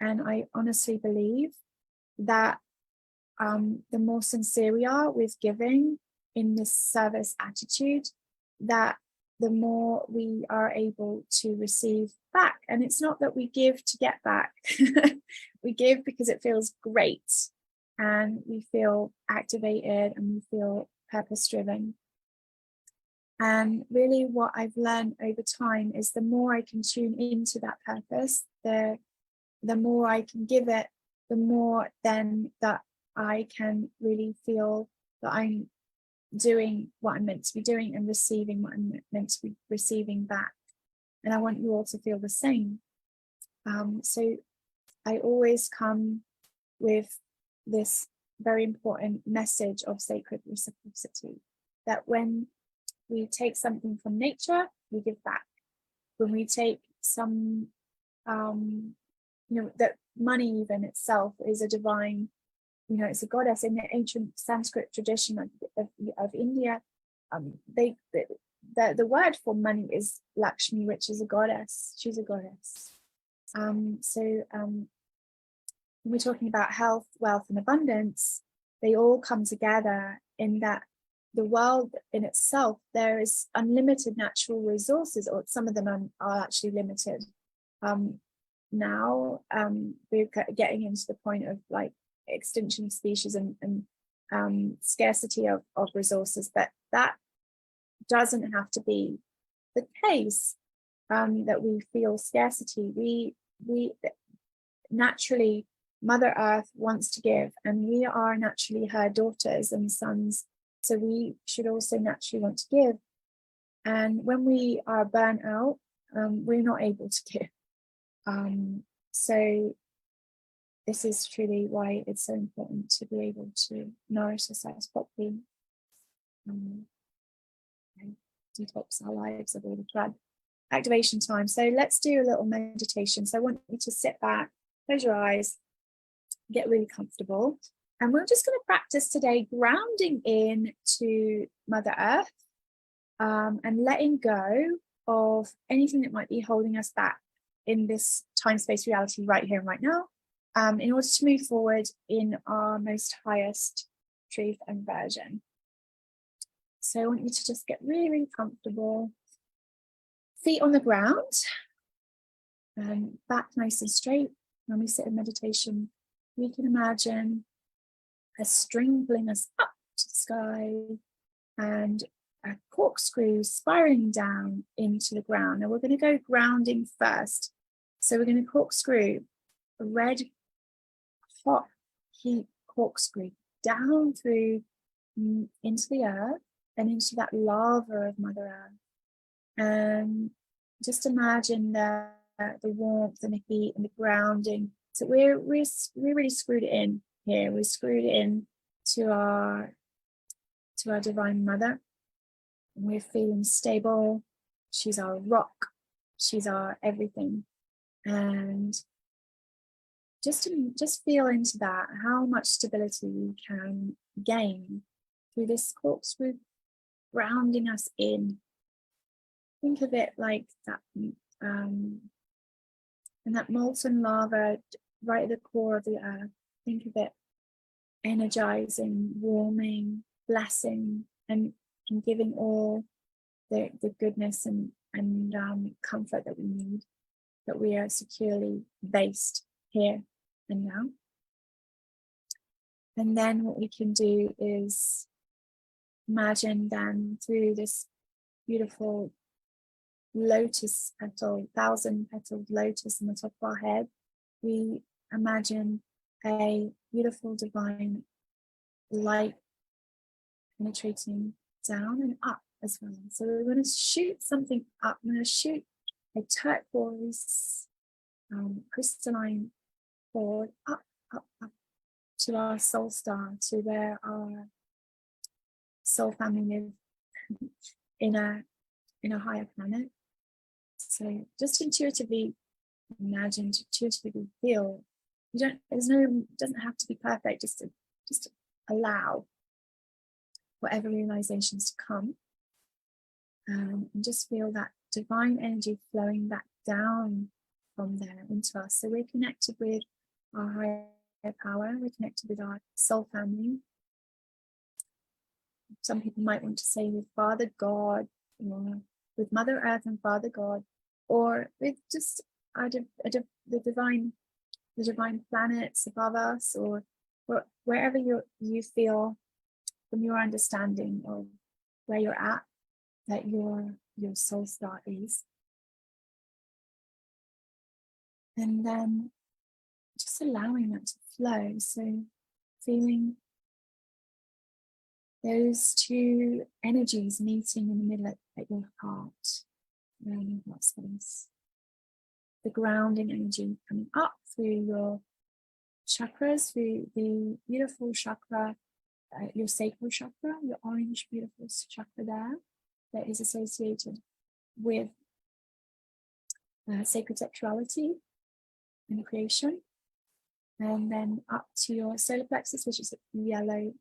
I honestly believe that the more sincere we are with giving in this service attitude, that the more we are able to receive back. And it's not that we give to get back. We give because it feels great, and we feel activated, and we feel purpose-driven. And really what I've learned over time is the more I can tune into that purpose, the more I can give it, the more then that I can really feel that I'm doing what I'm meant to be doing and receiving what I'm meant to be receiving back. And I want you all to feel the same. So I always come with this very important message of sacred reciprocity, that when we take something from nature, we give back. When we take some, that money even itself is a divine, it's a goddess. In the ancient Sanskrit tradition of India, the word for money is Lakshmi, which is a goddess. She's a goddess. So when we're talking about health, wealth, and abundance, they all come together in that the world in itself, there is unlimited natural resources, or some of them are actually limited. Now we're getting into the point of like extinction of species and scarcity of resources, but that doesn't have to be the case that we feel scarcity. We naturally, Mother Earth wants to give, and we are naturally her daughters and sons, so we should also naturally want to give. And when we are burnt out, we're not able to give. So this is truly why it's so important to be able to nourish ourselves properly, and detox our lives of all the blood. Activation time. So let's do a little meditation. So I want you to sit back, close your eyes, get really comfortable. And we're just going to practice today grounding in to Mother Earth, and letting go of anything that might be holding us back in this time-space reality right here and right now, in order to move forward in our most highest truth and version. So I want you to just get really, really comfortable. Feet on the ground, back nice and straight. When we sit in meditation, we can imagine a string pulling us up to the sky and a corkscrew spiraling down into the ground. Now we're going to go grounding first. So we're going to corkscrew a red, hot heat corkscrew down through into the earth and into that lava of Mother Earth. And just imagine the warmth and the heat and the grounding. So we're really screwed it in here. We're screwed it in to our Divine Mother. And we're feeling stable. She's our rock. She's our everything. And just feel into that, how much stability we can gain through this corkscrew grounding us in. Think of it like that, and that molten lava right at the core of the earth. Think of it energizing, warming, blessing, and giving all the goodness and comfort that we need, that we are securely based here and now. And then what we can do is imagine then through this beautiful lotus petal, 1,000-petaled lotus on the top of our head, we imagine a beautiful divine light penetrating down and up as well. So we're going to shoot something up. I'm going to shoot a turquoise crystalline cord up to our soul star, to where our soul family live in a higher planet. So just intuitively imagine, intuitively feel. It doesn't have to be perfect, just to allow whatever realizations to come, and just feel that divine energy flowing back down from there into us. So we're connected with our higher power, we're connected with our soul family. Some people might want to say with Father God, or with Mother Earth and Father God, or with just the divine planets above us, or wherever you feel from your understanding of where you're at, that your soul star is. And then just allowing that to flow. So feeling those two energies meeting in the middle at your heart, around your heart space. The grounding energy coming up through your chakras, through the beautiful chakra, your sacral chakra, your orange beautiful chakra there, that is associated with sacred sexuality and creation. And then up to your solar plexus, which is yellow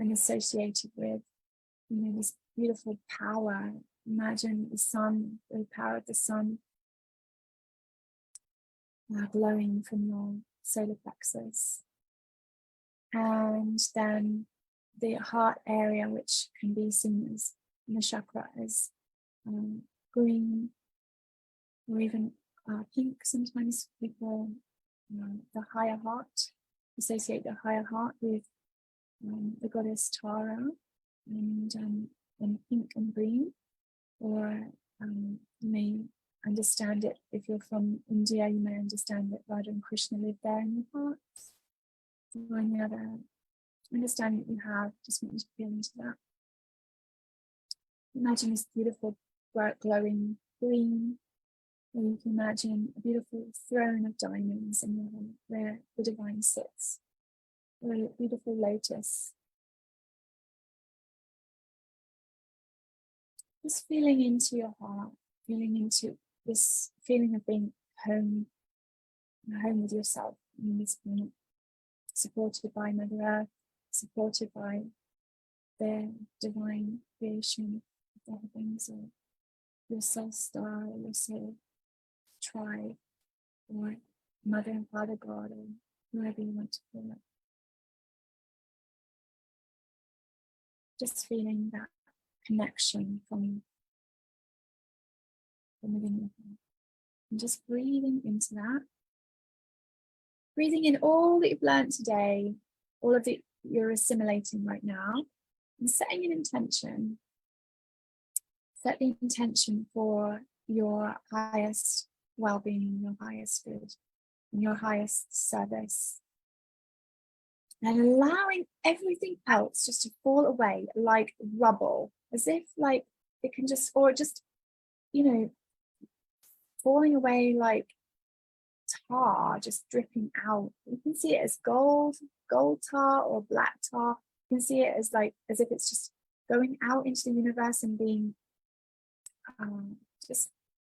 and associated with, this beautiful power. Imagine the sun, the power of the sun glowing from your solar plexus. And then the heart area, which can be seen as in the chakra as green or even pink. Sometimes people, the higher heart, associate the higher heart with the goddess Tara, and pink and green, or You may understand it if you're from India. You may understand that Radha and Krishna live there in your hearts. Any other understanding that you have, just want you to feel into that. Imagine this beautiful bright glowing green, or you can imagine a beautiful throne of diamonds in your heart where the divine sits, or a beautiful lotus. Just feeling into your heart, feeling into this feeling of being home with yourself in this moment, supported by Mother Earth, supported by the divine creation of the heavens, or your soul star, or your soul tribe, or Mother and Father God, or whoever you want to call it. Just feeling that connection from within your heart. And just breathing into that. Breathing in all that you've learned today, all of it you're assimilating right now, and setting an intention. Set the intention for your highest well-being, your highest good, and your highest service. And allowing everything else just to fall away like rubble, as if like it can just, or just, falling away like tar, just dripping out. You can see it as gold tar or black tar. You can see it as if it's just going out into the universe and being just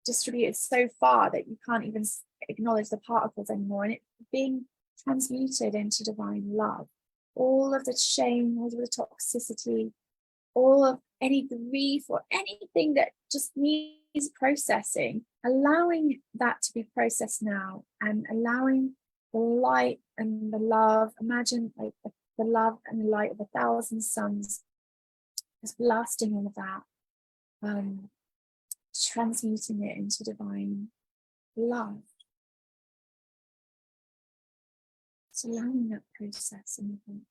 distributed so far that you can't even acknowledge the particles anymore, and it being transmuted into divine love. All of the shame, all of the toxicity, all of any grief or anything that just needs processing, allowing that to be processed now, and allowing the light and the love, imagine like the love and the light of 1,000 suns, just blasting all of that, transmuting it into divine love. So allowing that process in the heart.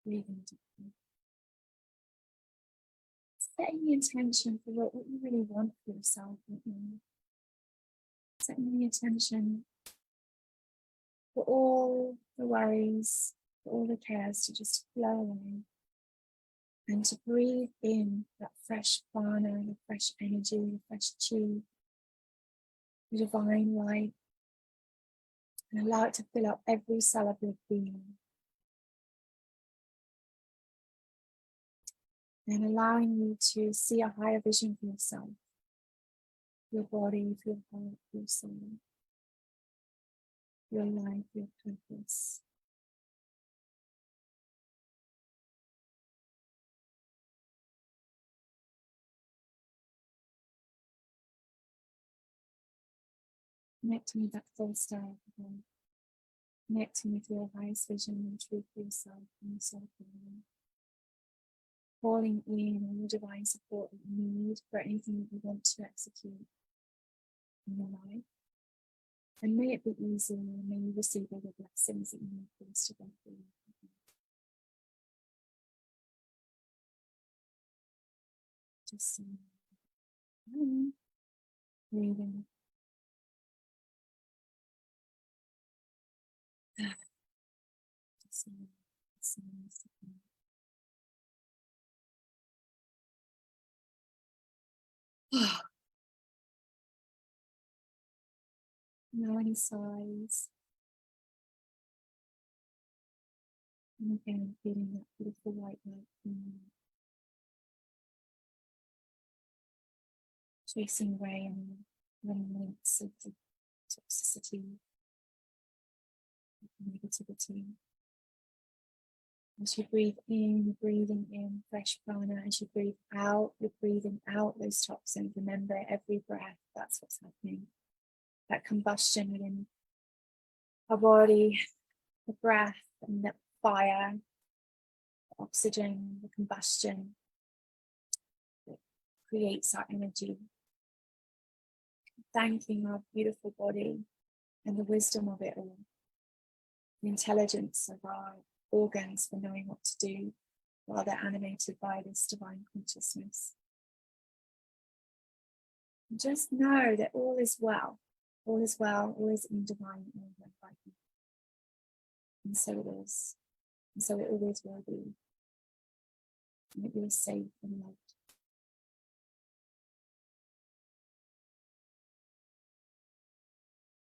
Breathing deeply. Setting the intention for what you really want for yourself right now. Setting the intention for all the worries, for all the cares to just flow away. And to breathe in that fresh prana, the fresh energy, the fresh chi, the divine light, and allow it to fill up every cell of your being. And allowing you to see a higher vision for yourself, your body, for your heart, for your soul, your life, your purpose. Connecting with that full star of the heart. Connecting with your highest vision and truth for yourself and yourself alone. Calling in all the divine support that you need for anything that you want to execute in your life. And may it be easy, and may you receive all the blessings that you need for this to go through. Just breathing. Just now any sighs. And again, feeling that beautiful white light chasing away any remnants of the toxicity, negativity. As you breathe in, you're breathing in fresh prana. As you breathe out, you're breathing out those toxins. Remember, every breath, that's what's happening. That combustion within our body, the breath and the fire, the oxygen, the combustion that creates our energy. Thanking our beautiful body and the wisdom of it all. the intelligence of our organs for knowing what to do while they're animated by this divine consciousness. And just know that all is well. All is well, all is in divine order by Him. And so it is. And so it always will be. And it will be safe and loved.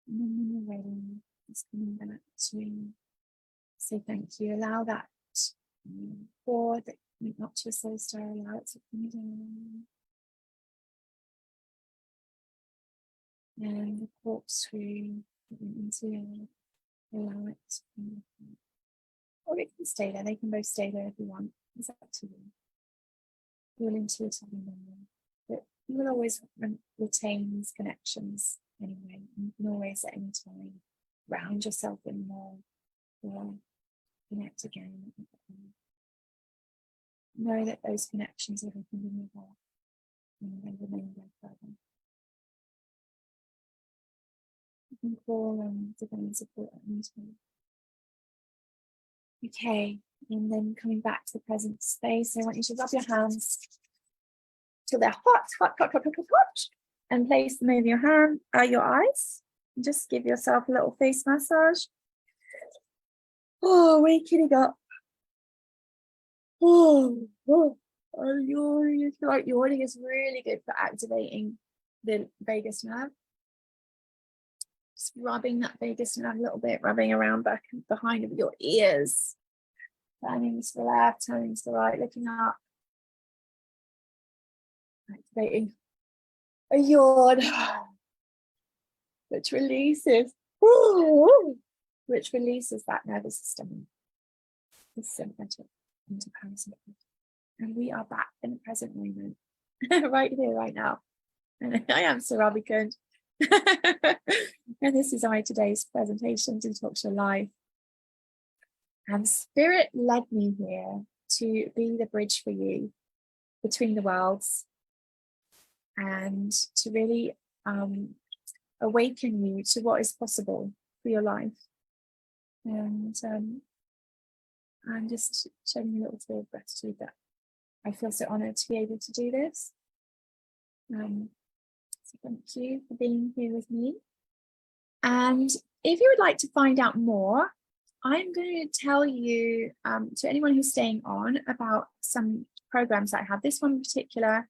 And then when you're ready, just coming back to say thank you. Allow that cord that connects up to your soul star, allow it to come down. And the corkscrew into your, allow it to come down. Or it can stay there. They can both stay there if you want. It's up to you. You'll intuitively know. But you will always retain these connections anyway. You can always at any time ground yourself in more or connect again. Know that those connections are happening in your heart and they remain there forever. You can call on divine support at any time. Okay, and then coming back to the present space, I want you to rub your hands till they're hot, and place them over your eyes. And just give yourself a little face massage. Oh, waking up. Oh, yawning. Like yawning is really good for activating the vagus nerve. Just rubbing that vagus nerve a little bit, rubbing around back and behind of your ears. Turning to the left, turning to the right, looking up. Activating a yawn, which releases that nervous system, the sympathetic into parasympathetic. And we are back in the present moment, right here, right now. And I am Sarah Kund. And this is my today's presentation, Detox Your Life. And Spirit led me here to be the bridge for you between the worlds and to really awaken you to what is possible for your life. And I'm just showing you a little bit of gratitude that I feel so honored to be able to do this. So thank you for being here with me. And if you would like to find out more, I'm going to tell you, to anyone who's staying on, about some programs that I have. This one in particular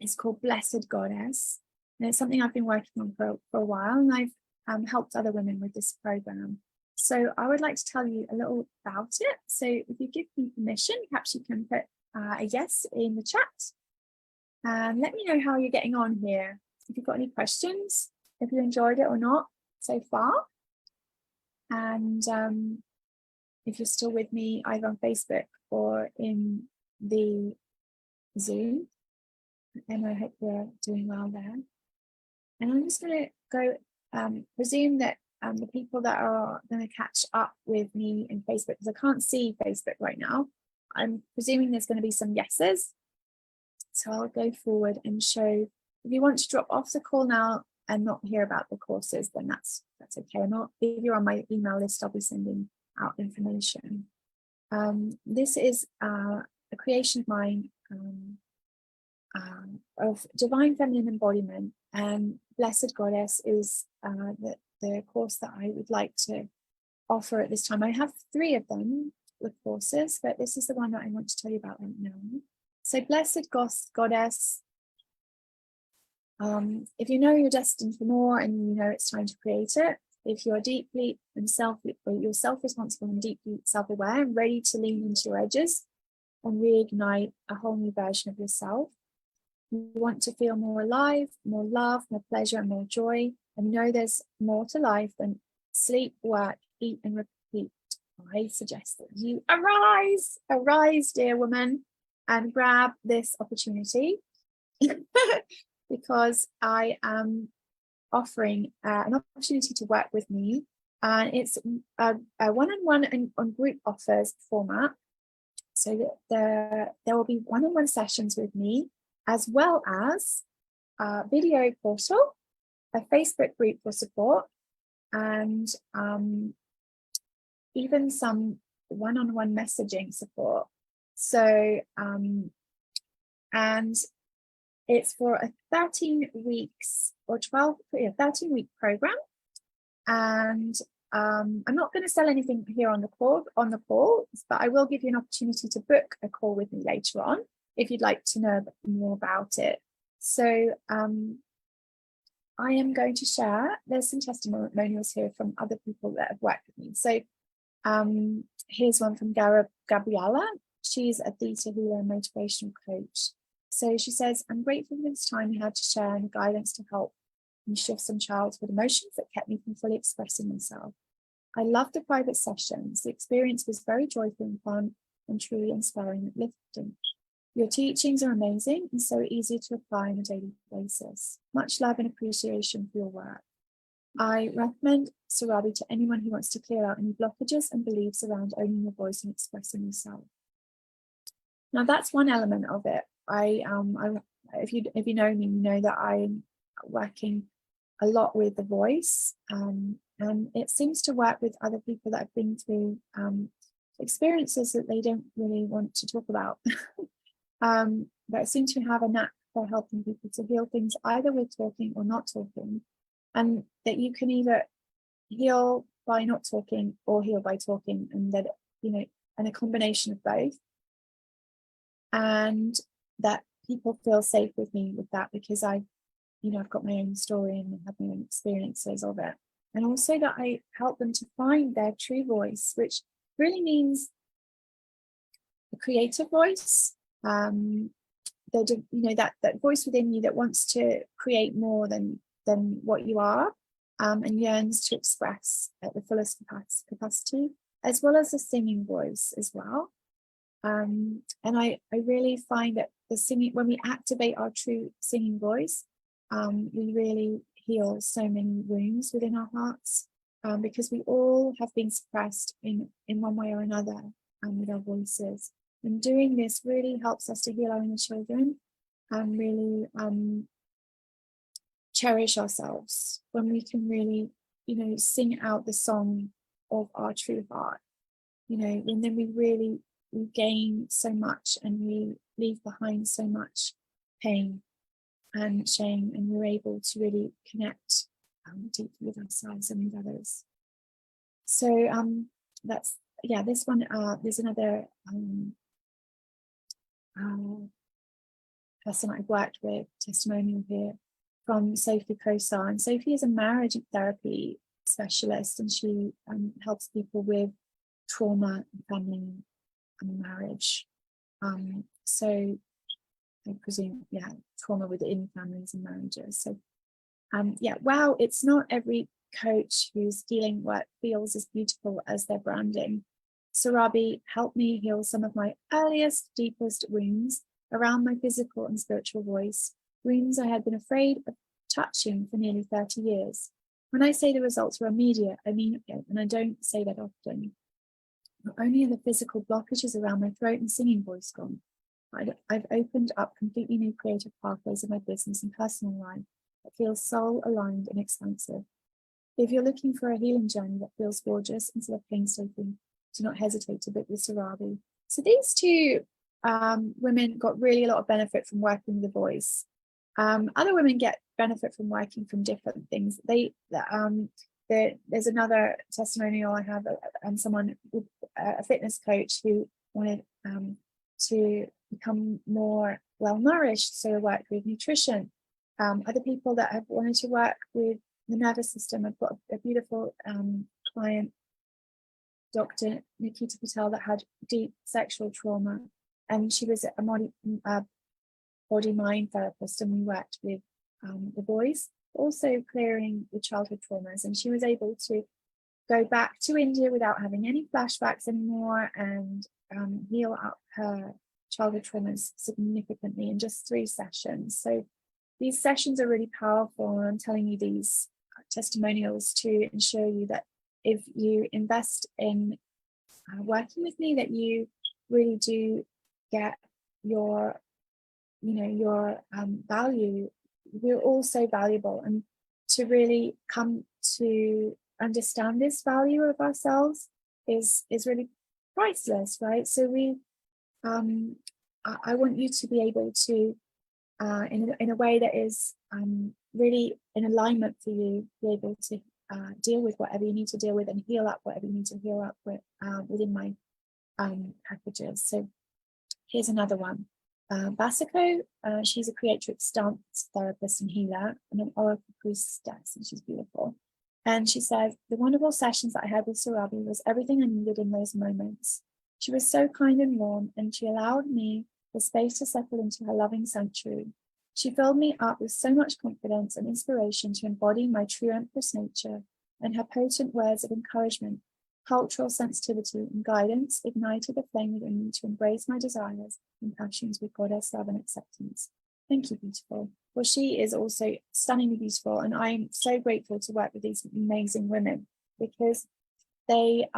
is called Blessed Goddess. And it's something I've been working on for a while, and I've helped other women with this program. So I would like to tell you a little about it. So if you give me permission, perhaps you can put a yes in the chat. And let me know how you're getting on here. If you've got any questions, if you enjoyed it or not so far. And if you're still with me either on Facebook or in the Zoom, and I hope you're doing well there. And I'm just going to go presume that the people that are going to catch up with me in Facebook, because I can't see Facebook right now, I'm presuming there's going to be some yeses. So I'll go forward and show. If you want to drop off the call now and not hear about the courses, then that's okay. Or not, if you're on my email list, I'll be sending out information. This is a creation of mine of divine feminine embodiment, and Blessed Goddess is the course that I would like to offer at this time. I have 3 of them, the courses, but this is the one that I want to tell you about right now. So Blessed Goddess, if you know you're destined for more and you know it's time to create it, if you're deeply and you're self-responsible and deeply self-aware and ready to lean into your edges and reignite a whole new version of yourself, you want to feel more alive, more love, more pleasure, and more joy, and know there's more to life than sleep, work, eat, and repeat, I suggest that you arise, dear woman, and grab this opportunity because I am offering an opportunity to work with me, and it's a one-on-one and on group offers format. So that there will be one-on-one sessions with me, as well as a video portal, a Facebook group for support, and even some one-on-one messaging support. So, and it's for a 13 weeks or 13-week program. And I'm not going to sell anything here on the call, but I will give you an opportunity to book a call with me later on if you'd like to know more about it. So I am going to share, there's some testimonials here from other people that have worked with me. So here's one from Gabriella. She's a theta healer and motivational coach. So she says, I'm grateful for this time I had to share and the guidance to help me shift some childhood emotions that kept me from fully expressing myself. I loved the private sessions. The experience was very joyful and fun and truly inspiring and uplifting. Your teachings are amazing and so easy to apply on a daily basis. Much love and appreciation for your work. I recommend Sarabi to anyone who wants to clear out any blockages and beliefs around owning your voice and expressing yourself. Now that's one element of it. If you know me, you know that I'm working a lot with the voice, and it seems to work with other people that have been through experiences that they don't really want to talk about. But I seem to have a knack for helping people to heal things either with talking or not talking, and that you can either heal by not talking or heal by talking, and that, you know, and a combination of both. And that people feel safe with me with that because I've got my own story and have my own experiences of it. And also that I help them to find their true voice, which really means a creative voice, that voice within you that wants to create more than what you are, and yearns to express at the fullest capacity, as well as a singing voice as well. And I really find that the singing, when we activate our true singing voice, we really heal so many wounds within our hearts, because we all have been suppressed in one way or another with our voices. And doing this really helps us to heal our inner children and really cherish ourselves when we can really, sing out the song of our true heart, and then we gain so much and we leave behind so much pain and shame, and we're able to really connect deeply with ourselves and with others. So that's, this one. There's another person I've worked with, testimonial here from Sophie Kosar. And Sophie is a marriage therapy specialist, and she helps people with trauma in family and marriage. So I presume, trauma within families and marriages. So, wow, it's not every coach whose healing work feels as beautiful as their branding. Sarabi helped me heal some of my earliest, deepest wounds around my physical and spiritual voice, wounds I had been afraid of touching for nearly 30 years. When I say the results were immediate, I mean it, and I don't say that often. Not only are the physical blockages around my throat and singing voice gone, I've opened up completely new creative pathways in my business and personal life that feels soul-aligned and expansive. If you're looking for a healing journey that feels gorgeous instead of painstaking, do not hesitate to book with Sarabi. So these two women got really a lot of benefit from working with the voice. Other women get benefit from working from different things. There's another testimonial I have, someone, a fitness coach who wanted to become more well-nourished, so I worked with nutrition. Other people that have wanted to work with the nervous system. I've got a beautiful client, Dr. Nikita Patel, that had deep sexual trauma, and she was a body-mind therapist, and we worked with the boys, also clearing the childhood traumas, and she was able to go back to India without having any flashbacks anymore and heal up her childhood traumas significantly in just 3 sessions. So these sessions are really powerful, and I'm telling you these testimonials to ensure you that if you invest in working with me, that you really do get your value. We're all so valuable, and to really come to understand this value of ourselves is really priceless, right? So I want you to be able to, in a way that is really in alignment for you, be able to deal with whatever you need to deal with and heal up whatever you need to heal up with within my packages. So here's another one. Basiko, she's a creatrix dance therapist and healer and an oracle priestess, and she's beautiful. And she says, the wonderful sessions that I had with Surabi was everything I needed in those moments. She was so kind and warm, and she allowed me the space to settle into her loving sanctuary. She filled me up with so much confidence and inspiration to embody my true Empress nature, and her potent words of encouragement, cultural sensitivity, and guidance ignited the flame within me to embrace my desires and passions with goddess love and acceptance. Thank you, beautiful. Well, she is also stunningly beautiful, and I'm so grateful to work with these amazing women because they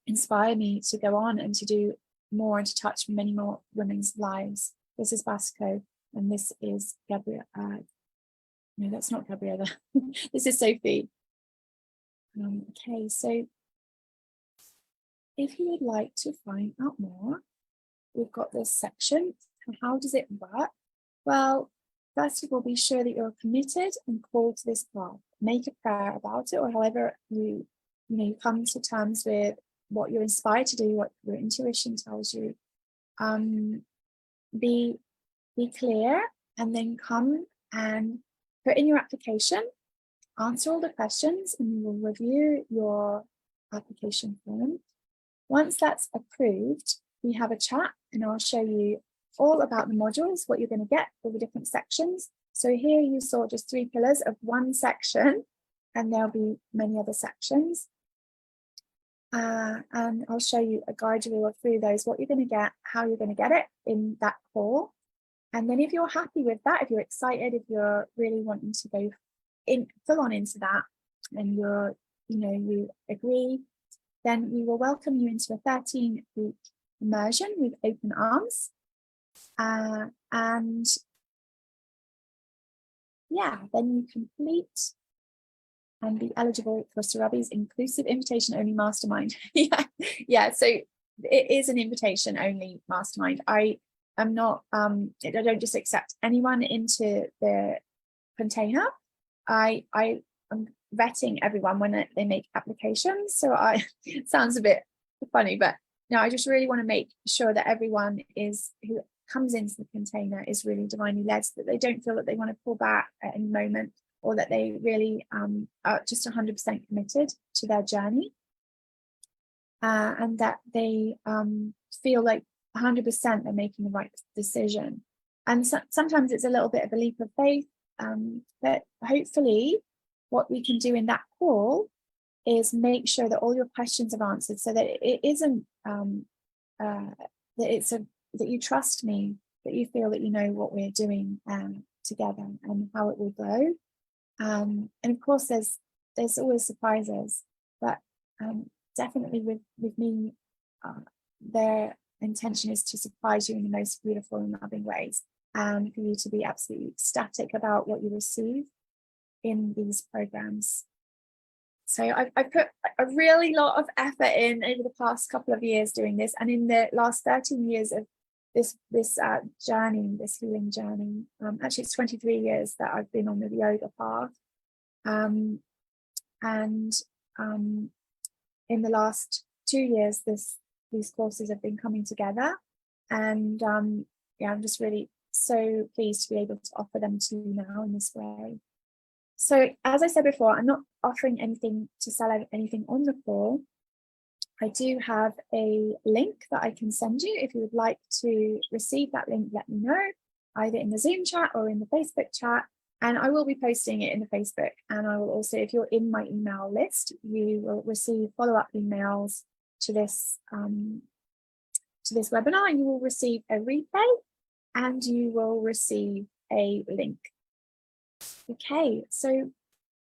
inspire me to go on and to do more and to touch many more women's lives. This is Basco, and this is Gabriella. No, that's not Gabriella. This is Sophie. Okay, so if you would like to find out more, we've got this section. How does it work? Well, first of all, be sure that you're committed and called to this path. Make a prayer about it, or however you come to terms with what you're inspired to do, what your intuition tells you. Be clear, and then come and put in your application, answer all the questions, and we will review your application form. Once that's approved, we have a chat, and I'll show you all about the modules, what you're going to get for the different sections. So here you saw just 3 pillars of one section, and there'll be many other sections. And I'll show you a guide you through those, what you're going to get, how you're going to get it in that call. And then if you're happy with that, if you're excited, if you're really wanting to go in full on into that, and you agree, then we will welcome you into a 13-week immersion with open arms. And yeah, then you complete and be eligible for Surabi's inclusive invitation only mastermind. yeah. So it is an invitation only mastermind. I am not, I don't just accept anyone into the container. I am vetting everyone when they make applications. So it sounds a bit funny, but no, I just really want to make sure that everyone who comes into the container is really divinely led, so that they don't feel that they want to pull back at any moment, or that they really are just 100% committed to their journey, and that they feel like 100% they're making the right decision. And sometimes it's a little bit of a leap of faith, but hopefully what we can do in that call is make sure that all your questions are answered, so that it isn't that you trust me, that you feel that you know what we're doing together and how it will go. And of course there's always surprises, but definitely with me, their intention is to surprise you in the most beautiful and loving ways, and for you to be absolutely ecstatic about what you receive in these programs. So I've put a really lot of effort in over the past couple of years doing this, and in the last 13 years of this journey, this healing journey. Actually, it's 23 years that I've been on the yoga path, and in the last 2 years, these courses have been coming together, and yeah, I'm just really so pleased to be able to offer them to you now in this way. So as I said before, I'm not offering anything to sell anything on the call. I do have a link that I can send you. If you would like to receive that link, let me know, either in the Zoom chat or in the Facebook chat. And I will be posting it in the Facebook. And I will also, if you're in my email list, you will receive follow-up emails to this webinar, and you will receive a replay, and you will receive a link. Okay, so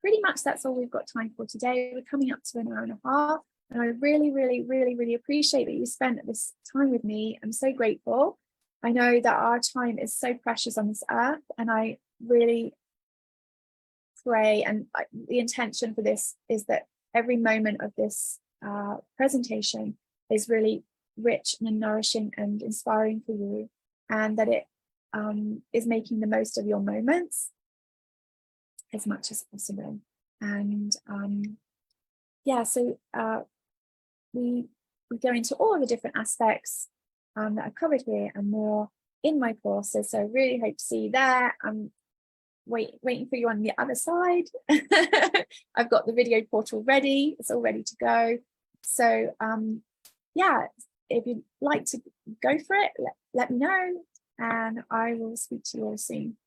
pretty much that's all we've got time for today. We're coming up to an hour and a half. And I really, really, really, really appreciate that you spent this time with me. I'm so grateful. I know that our time is so precious on this earth, and I really pray, and the intention for this is that every moment of this presentation is really rich and nourishing and inspiring for you, and that it is making the most of your moments as much as possible. And yeah, so we go into all of the different aspects that I've covered here and more in my courses. So I really hope to see you there. I'm waiting for you on the other side. I've got the video portal ready. It's all ready to go. So yeah, if you'd like to go for it, let me know, and I will speak to you all soon.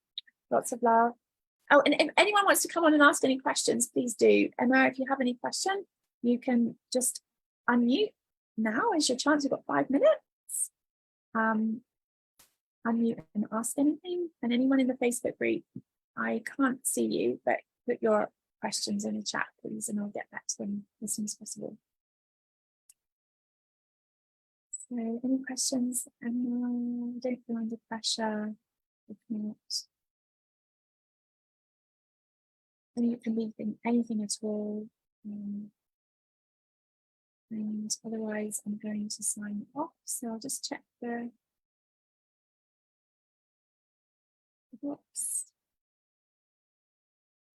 Lots of love. Oh, and if anyone wants to come on and ask any questions, please do. Emma, if you have any question, you can just unmute. Now is your chance. You've got 5 minutes. Unmute and ask anything. And anyone in the Facebook group, I can't see you, but put your questions in the chat, please, and I'll get back to them as soon as possible. So any questions? Don't feel under pressure. If not, and you can leave anything at all. And otherwise, I'm going to sign off. So I'll just check the box.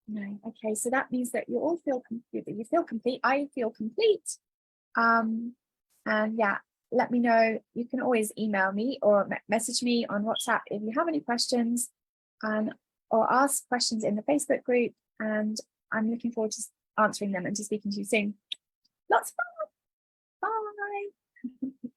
No, okay. So that means that you all feel complete. That you feel complete. I feel complete. And yeah, let me know. You can always email me or message me on WhatsApp if you have any questions, or ask questions in the Facebook group. And I'm looking forward to answering them and to speaking to you soon. Lots of fun. Bye.